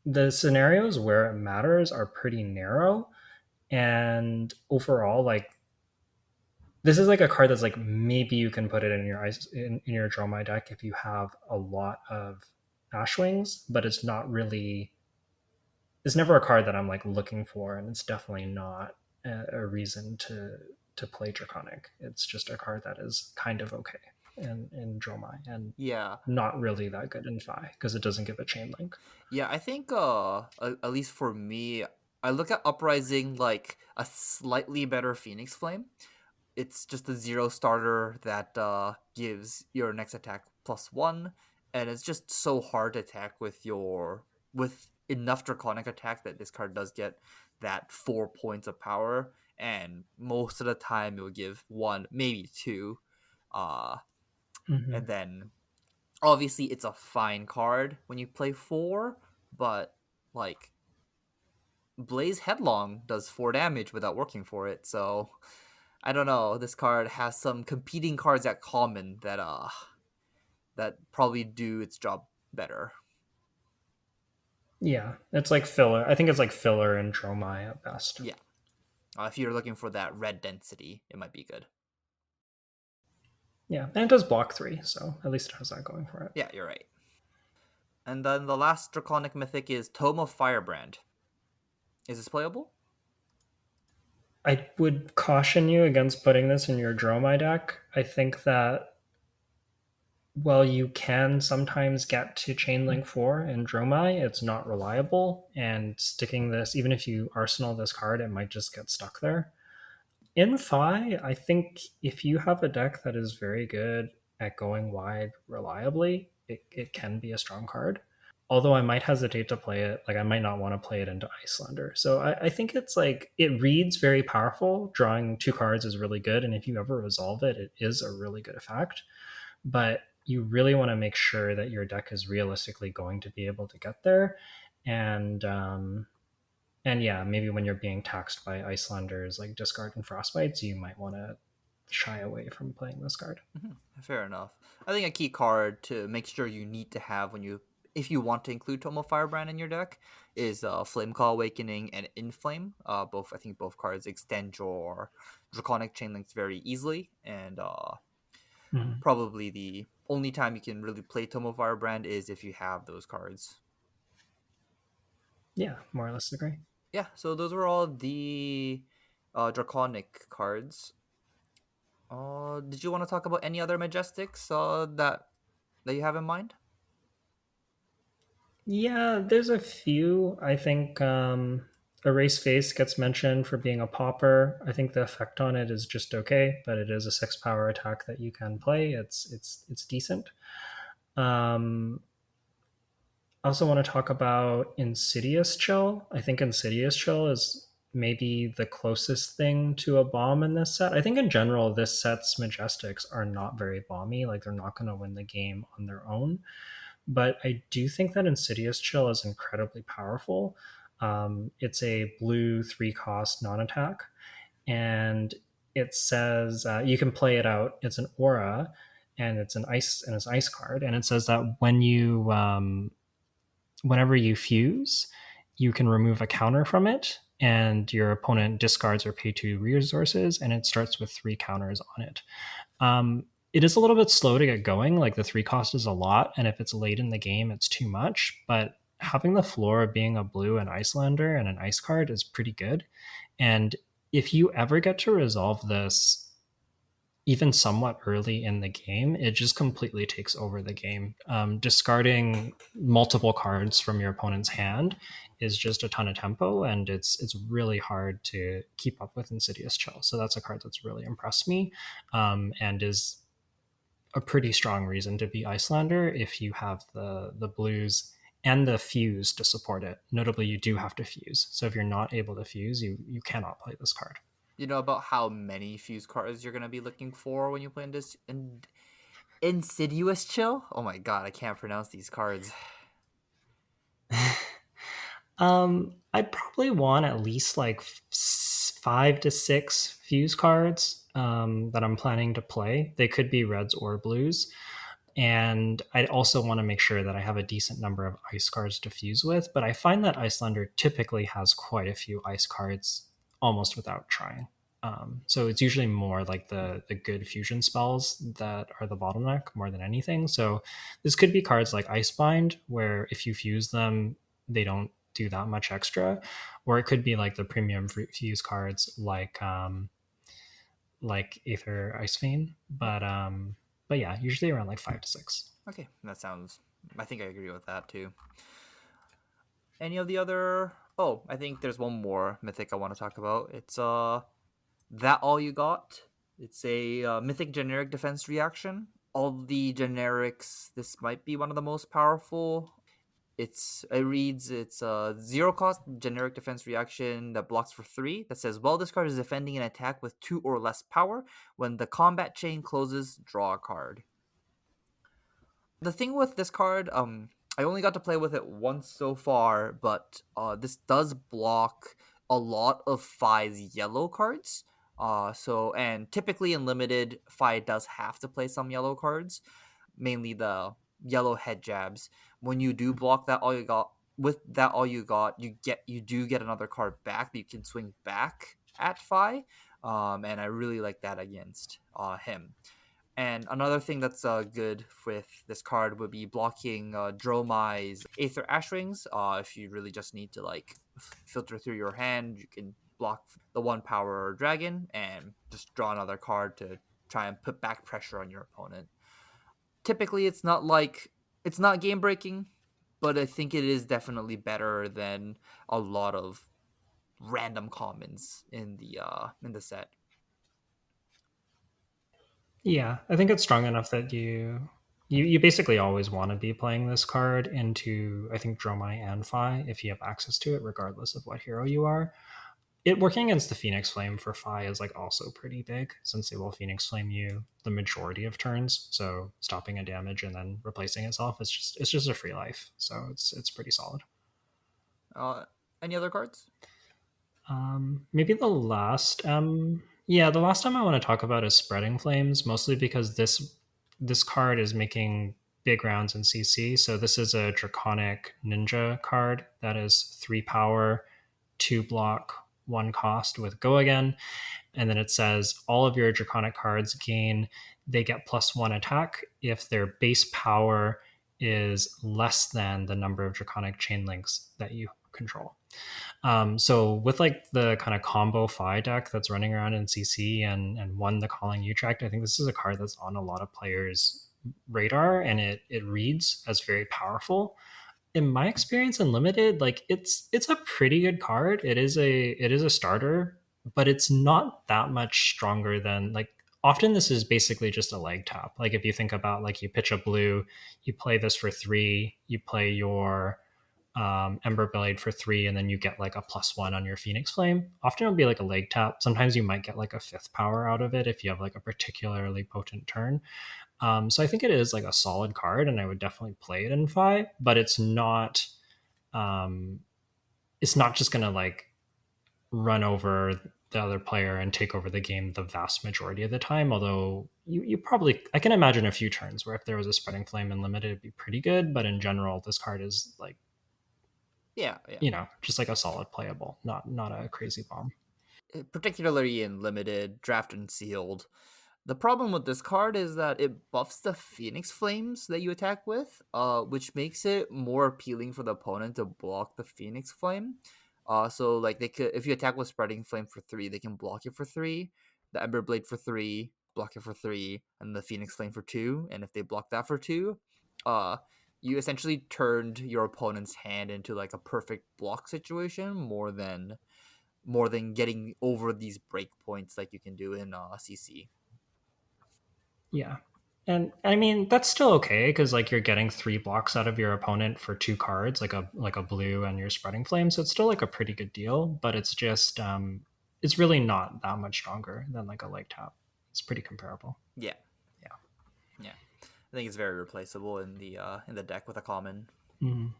the scenarios where it matters are pretty narrow, and overall, like this is like a card that's like maybe you can put it in your in your draw my deck if you have a lot of Ashwings, but it's not really. It's never a card that I'm like looking for, and it's definitely not a reason to play Draconic. It's just a card that is kind of okay in Dromai and Yeah, not really that good in Fi because it doesn't give a chain link. yeah. I think at least for me, I look at Uprising like a slightly better Phoenix Flame. It's just a zero starter that gives your next attack +1, and it's just so hard to attack with enough draconic attack that this card does get that 4 points of power, and most of the time it will give one, maybe two, uh, and Hmm. then obviously it's a fine card when you play four, but like Blaze Headlong does 4 damage without working for it, so I don't know. This card has some competing cards at common that probably do its job better. Yeah, it's like filler. I think it's like filler in Dromai at best. Yeah. If you're looking for that red density, it might be good. Yeah, and it does block 3, so at least it has that going for it. Yeah, you're right. And then the last Draconic Mythic is Tome of Firebrand. Is this playable? I would caution you against putting this in your Dromai deck. I think that while you can sometimes get to Chainlink 4 in Dromai, it's not reliable, and sticking this, even if you arsenal this card, it might just get stuck there. In Fi, I think if you have a deck that is very good at going wide reliably, it can be a strong card. Although I might hesitate to play it, like I might not want to play it into Icelander. So I think it's like it reads very powerful. Drawing 2 cards is really good, and if you ever resolve it, it is a really good effect. But you really want to make sure that your deck is realistically going to be able to get there, and and yeah, maybe when you're being taxed by Icelanders like discard and frostbites, you might want to shy away from playing this card. Fair enough. I think a key card to make sure you need to have if you want to include Tome of Firebrand in your deck is Flameclaw Awakening and Inflame. Both I think both cards extend your Draconic Chain Links very easily, and Mhm. probably the only time you can really play Tome of Firebrand is if you have those cards. Yeah, more or less agree. Yeah, so those were all the Draconic cards. Did you want to talk about any other Majestics that you have in mind? Yeah, there's a few. I think Erase Face gets mentioned for being a popper. I think the effect on it is just okay, but it is a 6 power attack that you can play. It's decent. Um, I also want to talk about Insidious Chill. I think Insidious Chill is maybe the closest thing to a bomb in this set. I think in general, this set's Majestics are not very bomby. Like they're not going to win the game on their own. But I do think that Insidious Chill is incredibly powerful. It's a blue 3 cost non attack, and it says you can play it out. It's an aura, and it's an ice card, and it says that whenever you fuse, you can remove a counter from it, and your opponent discards or pay 2 resources, and it starts with 3 counters on it. It is a little bit slow to get going. Like the 3 cost is a lot, and if it's late in the game, it's too much. But having the floor of being a blue and Icelander and an ice card is pretty good. And if you ever get to resolve this even somewhat early in the game, it just completely takes over the game. Discarding multiple cards from your opponent's hand is just a ton of tempo, and it's really hard to keep up with Insidious Chill. So that's a card that's really impressed me, and is a pretty strong reason to be Icelander if you have the blues and the fuse to support it. Notably, you do have to fuse. So if you're not able to fuse, you cannot play this card. You know about how many fuse cards you're gonna be looking for when you play Insidious Chill? Oh my god, I can't pronounce these cards. I'd probably want at least like 5 to 6 fuse cards that I'm planning to play. They could be reds or blues. And I also want to make sure that I have a decent number of ice cards to fuse with. But I find that Icelander typically has quite a few ice cards almost without trying. So it's usually more like the good fusion spells that are the bottleneck more than anything. So this could be cards like Icebind, where if you fuse them, they don't do that much extra, or it could be like the premium fuse cards like Aether Ice Vein. But yeah, usually around like 5 to 6. Okay, that sounds. I think I agree with that too. Any of the other? Oh, I think there's one more mythic I want to talk about. It's that all you got. It's a mythic generic defense reaction. All the generics, this might be one of the most powerful. It's a 0 cost generic defense reaction that blocks for 3 that says while this card is defending an attack with 2 or less power, when the combat chain closes, draw a card. The thing with this card, I only got to play with it once so far, but this does block a lot of Fi's yellow cards. And typically in limited, Fi does have to play some yellow cards, mainly the yellow head jabs. When you do block that all you got with that all you got, you do get another card back that you can swing back at Fi. And I really like that against him. And another thing that's good with this card would be blocking Dromai's Aether Ashwings. If you really just need to like filter through your hand, you can block the 1 power dragon and just draw another card to try and put back pressure on your opponent. Typically, it's not game breaking, but I think it is definitely better than a lot of random commons in the set. Yeah, I think it's strong enough that you basically always want to be playing this card into, I think, Dromai and Fi if you have access to it, regardless of what hero you are. It working against the Phoenix Flame for Fi is like also pretty big, since they will Phoenix Flame you the majority of turns. So stopping a damage and then replacing itself is just a free life. So it's pretty solid. Uh, any other cards? Maybe the last yeah, the last time I want to talk about is Spreading Flames, mostly because this card is making big rounds in CC. So this is a Draconic Ninja card that is 3 power, 2 block, 1 cost with Go Again. And then it says all of your Draconic cards they get +1 attack if their base power is less than the number of Draconic chain links that you control. So with like the kind of combo Fi deck that's running around in CC and won the Calling Utrecht, I think this is a card that's on a lot of players' radar, and it reads as very powerful. In my experience in limited, like it's a pretty good card. It is a starter, but it's not that much stronger than like often this is basically just a leg tap. Like if you think about like you pitch a blue, you play this for 3, you play your Ember Blade for 3, and then you get like a +1 on your Phoenix Flame. Often it'll be like a leg tap. Sometimes you might get like a 5th power out of it if you have like a particularly potent turn. So I think it is like a solid card, and I would definitely play it in 5. But um, it's not just gonna like run over the other player and take over the game the vast majority of the time. Although you probably, I can imagine a few turns where if there was a Spreading Flame in limited, it'd be pretty good. But in general, this card is like Yeah, yeah. Just like a solid playable, not a crazy bomb. Particularly in limited, draft, and sealed. The problem with this card is that it buffs the Phoenix Flames that you attack with, which makes it more appealing for the opponent to block the Phoenix Flame. So like they could, if you attack with Spreading Flame for 3, they can block it for 3. The Ember Blade for 3, block it for 3, and the Phoenix Flame for 2. And if they block that for 2, uh, you essentially turned your opponent's hand into like a perfect block situation more than getting over these breakpoints like you can do in CC. Yeah. And I mean that's still okay because like you're getting 3 blocks out of your opponent for 2 cards, like a blue and your spreading flame. So it's still like a pretty good deal, but it's just it's really not that much stronger than like a leg tap. It's pretty comparable. Yeah, Yeah. yeah. I think it's very replaceable in the deck with a common. Mhm.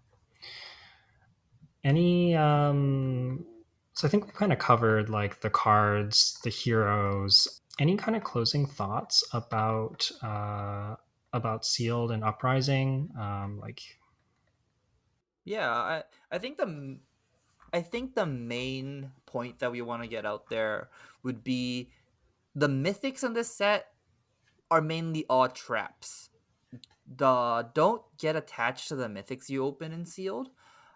Any so I think we kind of covered like the cards, the heroes. Any kind of closing thoughts about sealed and uprising? Like Yeah, I think the main point that we want to get out there would be the mythics in this set are mainly all traps. Don't get attached to the mythics you open in sealed,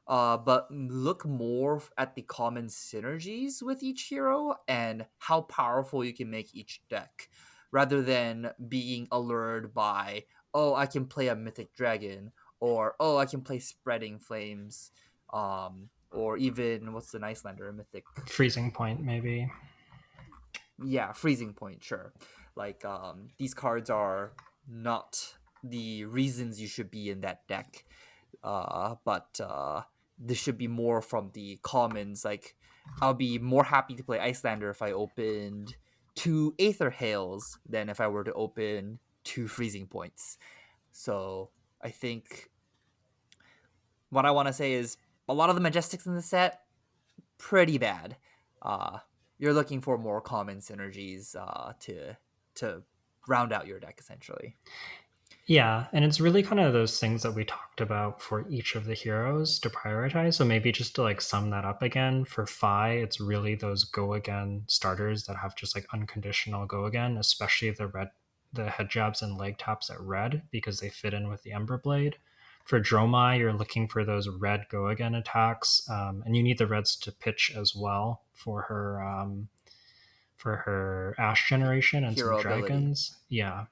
but look more at the common synergies with each hero and how powerful you can make each deck, rather than being allured by, oh, I can play a mythic dragon, or oh, I can play spreading flames, or even what's an Icelander mythic? freezing point, maybe. Yeah, freezing point, sure. Like these cards are not the reasons you should be in that deck, but this should be more from the commons. Like I'll be more happy to play Icelander if I opened 2 Aether Hails than if I were to open 2 Freezing Points. So I think what I want to say is a lot of the Majestics in the set pretty bad. Uh, you're looking for more common synergies to round out your deck essentially. Yeah, and it's really kind of those things that we talked about for each of the heroes to prioritize. So maybe just to like sum that up again, for Phi, it's really those go again starters that have just like unconditional go again, especially the head jabs and leg taps at red because they fit in with the Ember Blade. For Dromai, you're looking for those red go again attacks, and you need the reds to pitch as well for her Ash generation and some Hero ability. dragons. Yeah,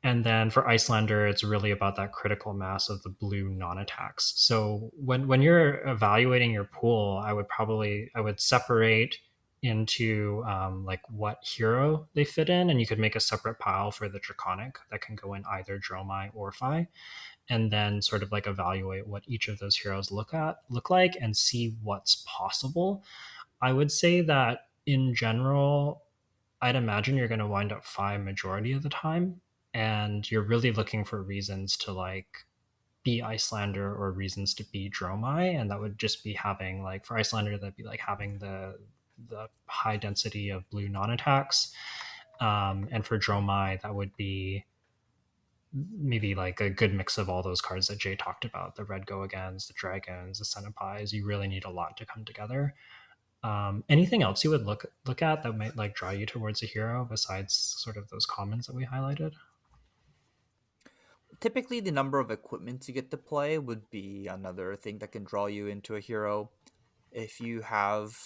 and then for Icelander, it's really about that critical mass of the blue non-attacks. So when you're evaluating your pool, I would separate into like what hero they fit in, and you could make a separate pile for the Draconic that can go in either Dromai or Phi, and then sort of like evaluate what each of those heroes look like and see what's possible. I would say that in general, I'd imagine you're going to wind up Phi majority of the time, and you're really looking for reasons to like be Icelander or reasons to be Dromai, and that would just be having like for Icelander that'd be like having the high density of blue non attacks, and for Dromai that would be maybe like a good mix of all those cards that Jay talked about, the red go agains, the dragons, the centipies. You really need a lot to come together. Anything else you would look at that might like draw you towards a hero besides sort of those commons that we highlighted? Typically, the number of equipment you get to play would be another thing that can draw you into a hero. If you have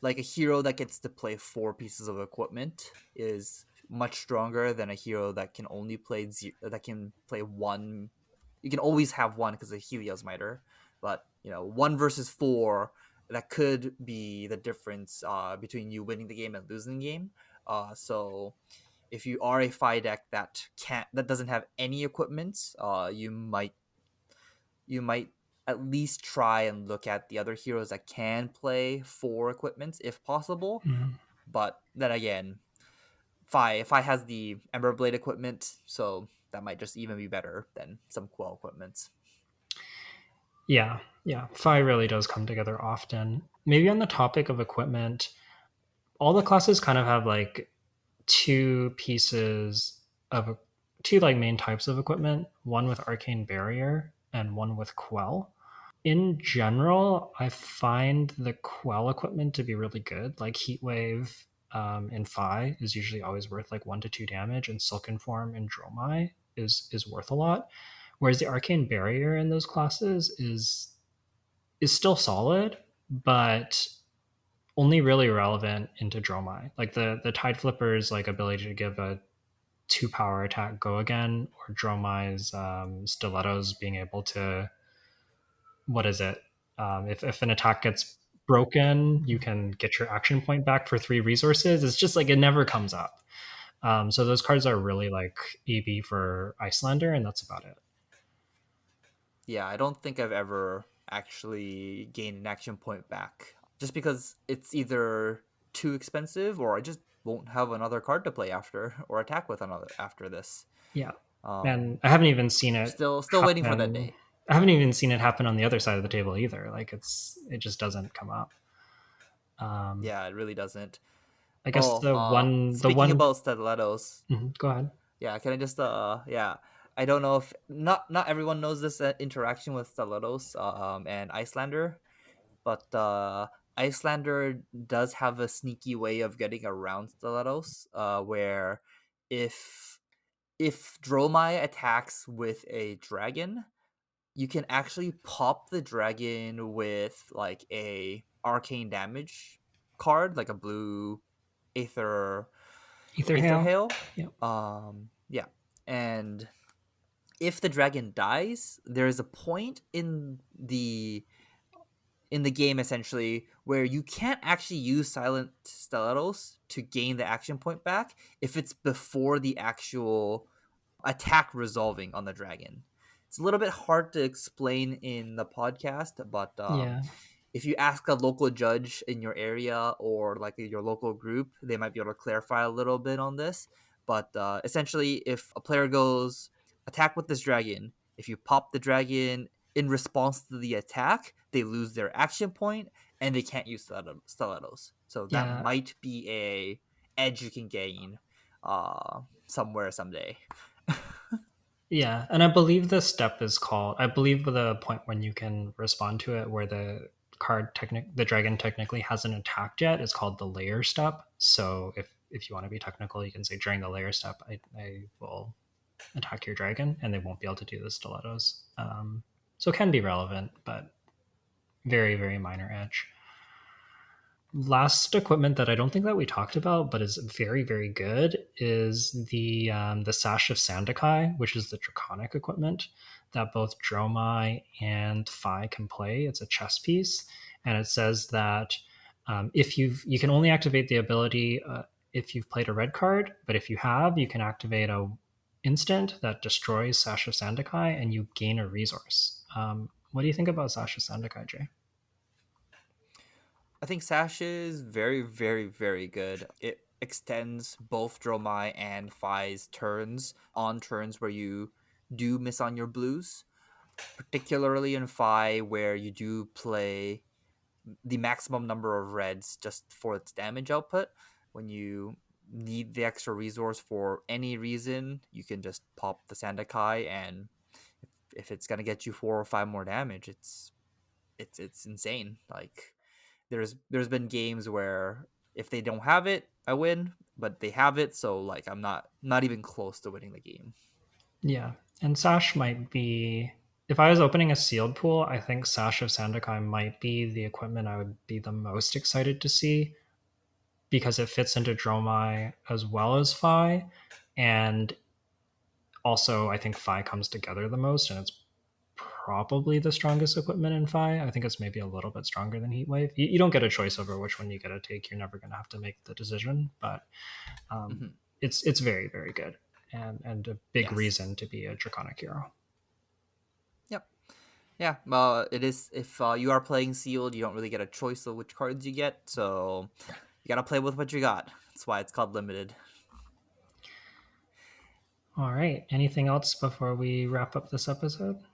like a hero that gets to play 4 pieces of equipment is much stronger than a hero that can only play that can play one. You can always have one because of Helios Miter, but 1 versus 4, that could be the difference between you winning the game and losing the game. So if you are a Phi deck that doesn't have any equipment, you might at least try and look at the other heroes that can play 4 equipments if possible. Mhm. But then again, Phi has the Ember Blade equipment, so that might just even be better than some Quell equipments. Yeah, yeah. Phi really does come together often. Maybe on the topic of equipment, all the classes kind of have like two pieces of two like main types of equipment, one with arcane barrier and one with quell. In general, I find the quell equipment to be really good. Like Heatwave in Phi is usually always worth like 1 to 2 damage, and Silken Form in Dromai is worth a lot. Whereas the Arcane Barrier in those classes is still solid, but only really relevant into Dromai. Like the Tide Flipper's like ability to give a 2 power attack go again, or Dromai's Stilettos being able to, what is it? If an attack gets broken, you can get your action point back for 3 resources. It's just like it never comes up. So those cards are really like EB for Icelander, and that's about it. Yeah, I don't think I've ever actually gained an action point back. Just because it's either too expensive or I just won't have another card to play after or attack with another after this. Yeah, and Um I haven't even seen it still waiting for that happen. day. I haven't even seen it happen on the other side of the table either. Like it just doesn't come up. Um, Yeah, it really doesn't. I guess Oh, the speaking one. about stilettos, Go ahead. yeah, can I just yeah, I don't know if not everyone knows this interaction with stilettos and Icelander, but Icelander does have a sneaky way of getting around stilettos, where if Dromai attacks with a dragon, you can actually pop the dragon with like a arcane damage card, like a blue Aether Ether Aether Hail. Hail. Yep. Yeah, and if the dragon dies, there is a point in the game essentially where you can't actually use silent stilettos to gain the action point back if it's before the actual attack resolving on the dragon. It's a little bit hard to explain in the podcast, but Yeah. if you ask a local judge in your area or like your local group, they might be able to clarify a little bit on this. But essentially, if a player goes attack with this dragon, if you pop the dragon in response to the attack, they lose their action point and they can't use stilettos. So that Yeah. might be a edge you can gain somewhere someday. Yeah, and I believe the step is called. I believe the point when you can respond to it, where the dragon technically hasn't attacked yet, is called the layer step. So if you want to be technical, you can say during the layer step, I will attack your dragon, and they won't be able to do the stilettos. So it can be relevant, but very very minor edge. Last equipment that I don't think that we talked about, but is very very good, is the Sash of Sandakai, which is the Draconic equipment that both Dromai and Phi can play. It's a chess piece, and it says that if you can only activate the ability if you've played a red card, but if you have, you can activate a instant that destroys Sash of Sandakai, and you gain a resource. What do you think about Sash of Sandakai, Jay? I think Sash is very, very, very good. It extends both Dromai and Phi's turns on turns where you do miss on your blues, particularly in Phi where you do play the maximum number of reds just for its damage output. When you need the extra resource for any reason, you can just pop the Sandakai, and if it's gonna get you 4 or 5 more damage, it's insane. Like there's been games where if they don't have it, I win, but they have it, so like I'm not even close to winning the game. Yeah, and Sash might be. If I was opening a sealed pool, I think Sash of Sandakai might be the equipment I would be the most excited to see because it fits into Dromai as well as Phi, and also I think Phi comes together the most, and it's probably the strongest equipment in Phi. I think it's maybe a little bit stronger than Heatwave. You don't get a choice over which one you get to take. You're never going to have to make the decision, but Hmm. it's very very good and a big Yes. reason to be a Draconic hero. Yep. Yeah. It is if you are playing sealed, you don't really get a choice of which cards you get, so you gotta play with what you got. That's why it's called limited. All right. Anything else before we wrap up this episode?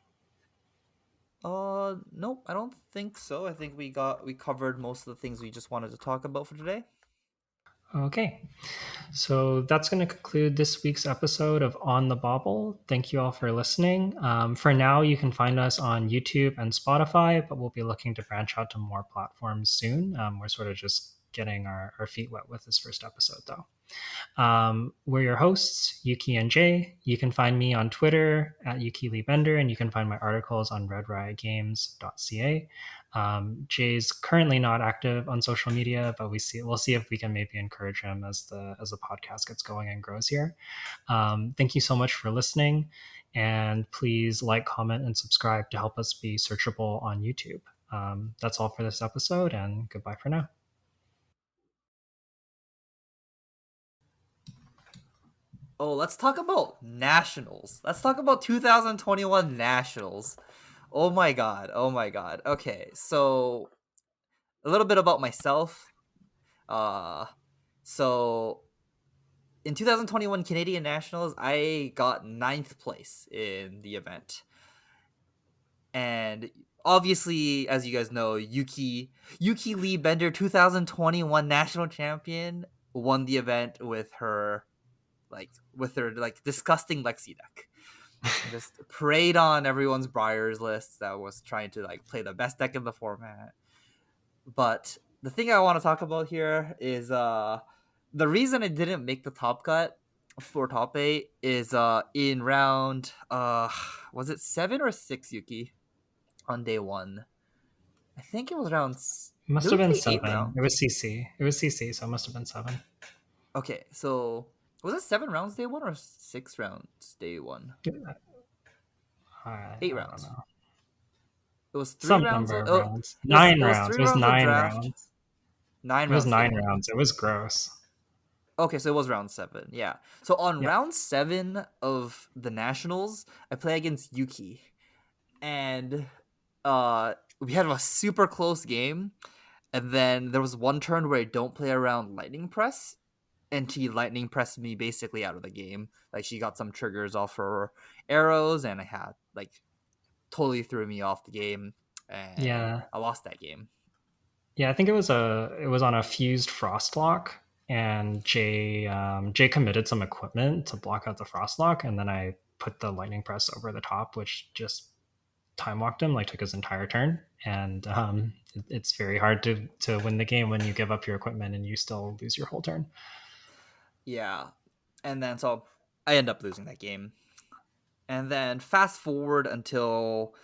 Nope, I don't think so. I think we covered most of the things we just wanted to talk about for today. Okay. So that's going to conclude this week's episode of On the Bobble. Thank you all for listening. For now, you can find us on YouTube and Spotify, but we'll be looking to branch out to more platforms soon. We're sort of just getting our feet wet with this first episode, though. We're your hosts, Yuki and Jay. You can find me on Twitter at Yuki Lee Bender, and you can find my articles on redriotgames.ca. Jay's currently not active on social media, but we'll see if we can maybe encourage him as the podcast gets going and grows here. Thank you so much for listening, and please like, comment, and subscribe to help us be searchable on YouTube. That's all for this episode, and goodbye for now. Oh, let's talk about nationals. Let's talk about 2021 nationals. Oh my god. Oh my god. Okay, so a little bit about myself. Uh so in 2021 Canadian Nationals, I got ninth place in the event. And obviously, as you guys know, Yuki Lee Bender, 2021 national champion, won the event with her like disgusting Lexi deck. Just preyed on everyone's Briars list that was trying to like play the best deck in the format. But the thing I want to talk about here is the reason I didn't make the top cut for top 8 is in round was it 7 or 6, Yuki, on day 1? I think it was Must did have we been play 8 7. It rounds? was CC. It was CC, so it must have been 7. Okay, so was it 7 rounds day 1 or 6 rounds day 1? I 8 don't rounds. know. It was 3 Some rounds number of of rounds. 9 it was rounds. 3 It was rounds of 9 draft, rounds. 9 It was rounds day 9 1. rounds. It was gross. Okay, so it was round 7. Yeah. So on Yeah. round 7 of the Nationals, I play against Yuki. And we had a super close game. And then there was one turn where I don't play around Lightning Press, and she Lightning Pressed me basically out of the game. Like she got some triggers off her arrows, and I had like totally threw me off the game, and Yeah. I lost that game. Yeah, I think it was on a fused Frostlock, and Jay committed some equipment to block out the Frostlock, and then I put the Lightning Press over the top, which just time walked him, like took his entire turn. And it's very hard to win the game when you give up your equipment and you still lose your whole turn. Yeah, and then so I end up losing that game. And then fast forward until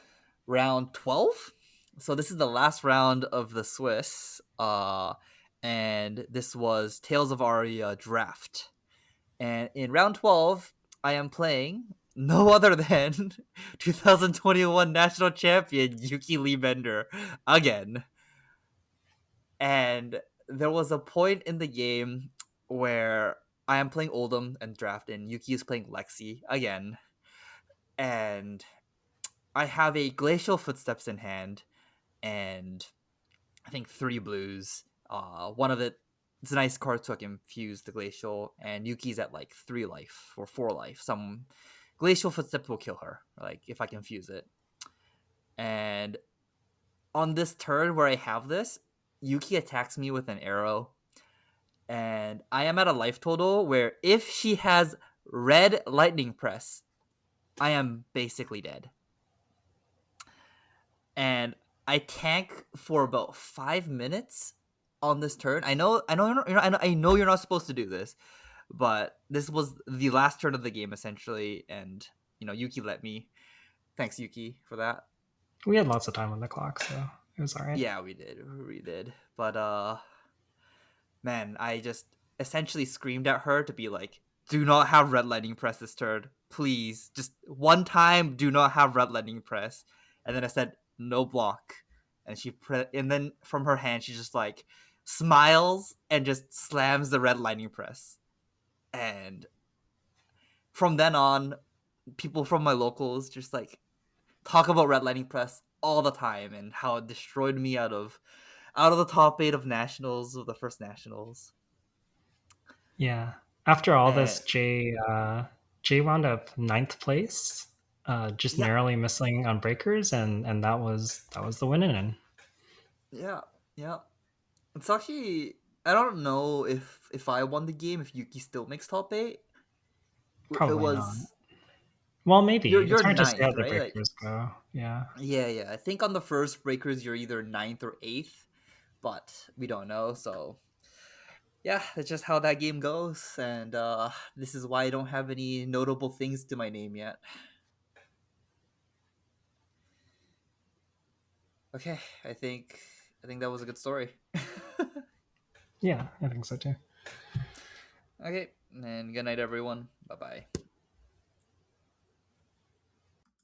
round 12. So this is the last round of the Swiss. And this was Tales of Aria draft. And in round 12, I am playing no other than 2021 national champion Yuki Lee Bender again. And there was a point in the game where I am playing Oldham and draft, and Yuki is playing Lexi again. And I have a Glacial Footsteps in hand, and I think 3 blues. One of it's a nice card so I can fuse the Glacial, and Yuki's at like 3 life or 4 life. Some Glacial Footsteps will kill her, like if I can fuse it. And on this turn where I have this, Yuki attacks me with an arrow, and I am at a life total where if she has red Lightning Press, I am basically dead. And I tank for about 5 minutes on this turn. I know you're not supposed to do this, but this was the last turn of the game essentially, and Yuki let me. Thanks, Yuki, for that. We had lots of time on the clock, so it was all right. Yeah, we did. But man, I just essentially screamed at her to be like, "Do not have red lightning press this turn, please. Just one time, do not have red lightning press." And then I said, "No block," and and then from her hand, she just like smiles and just slams the red lightning press. And from then on, people from my locals just like talk about red lightning press all the time and how it destroyed me out of the top 8 of nationals of the first nationals. Yeah. After all And this, Jay wound up ninth place, just yeah, narrowly missing on breakers, and that was the winning. yeah, yeah. It's actually I don't know if I won the game, if Yuki still makes top eight. It Probably not. was Well, you're maybe. It's you're hard to say how ninth, the right? Like, breakers go. Yeah. yeah, yeah. I think on the first breakers you're either ninth or eighth, but we don't know. So yeah, that's just how that game goes, and this is why I don't have any notable things to my name yet. Okay, I think that was a good story. Yeah, I think so too. Okay, and good night, everyone. Bye bye.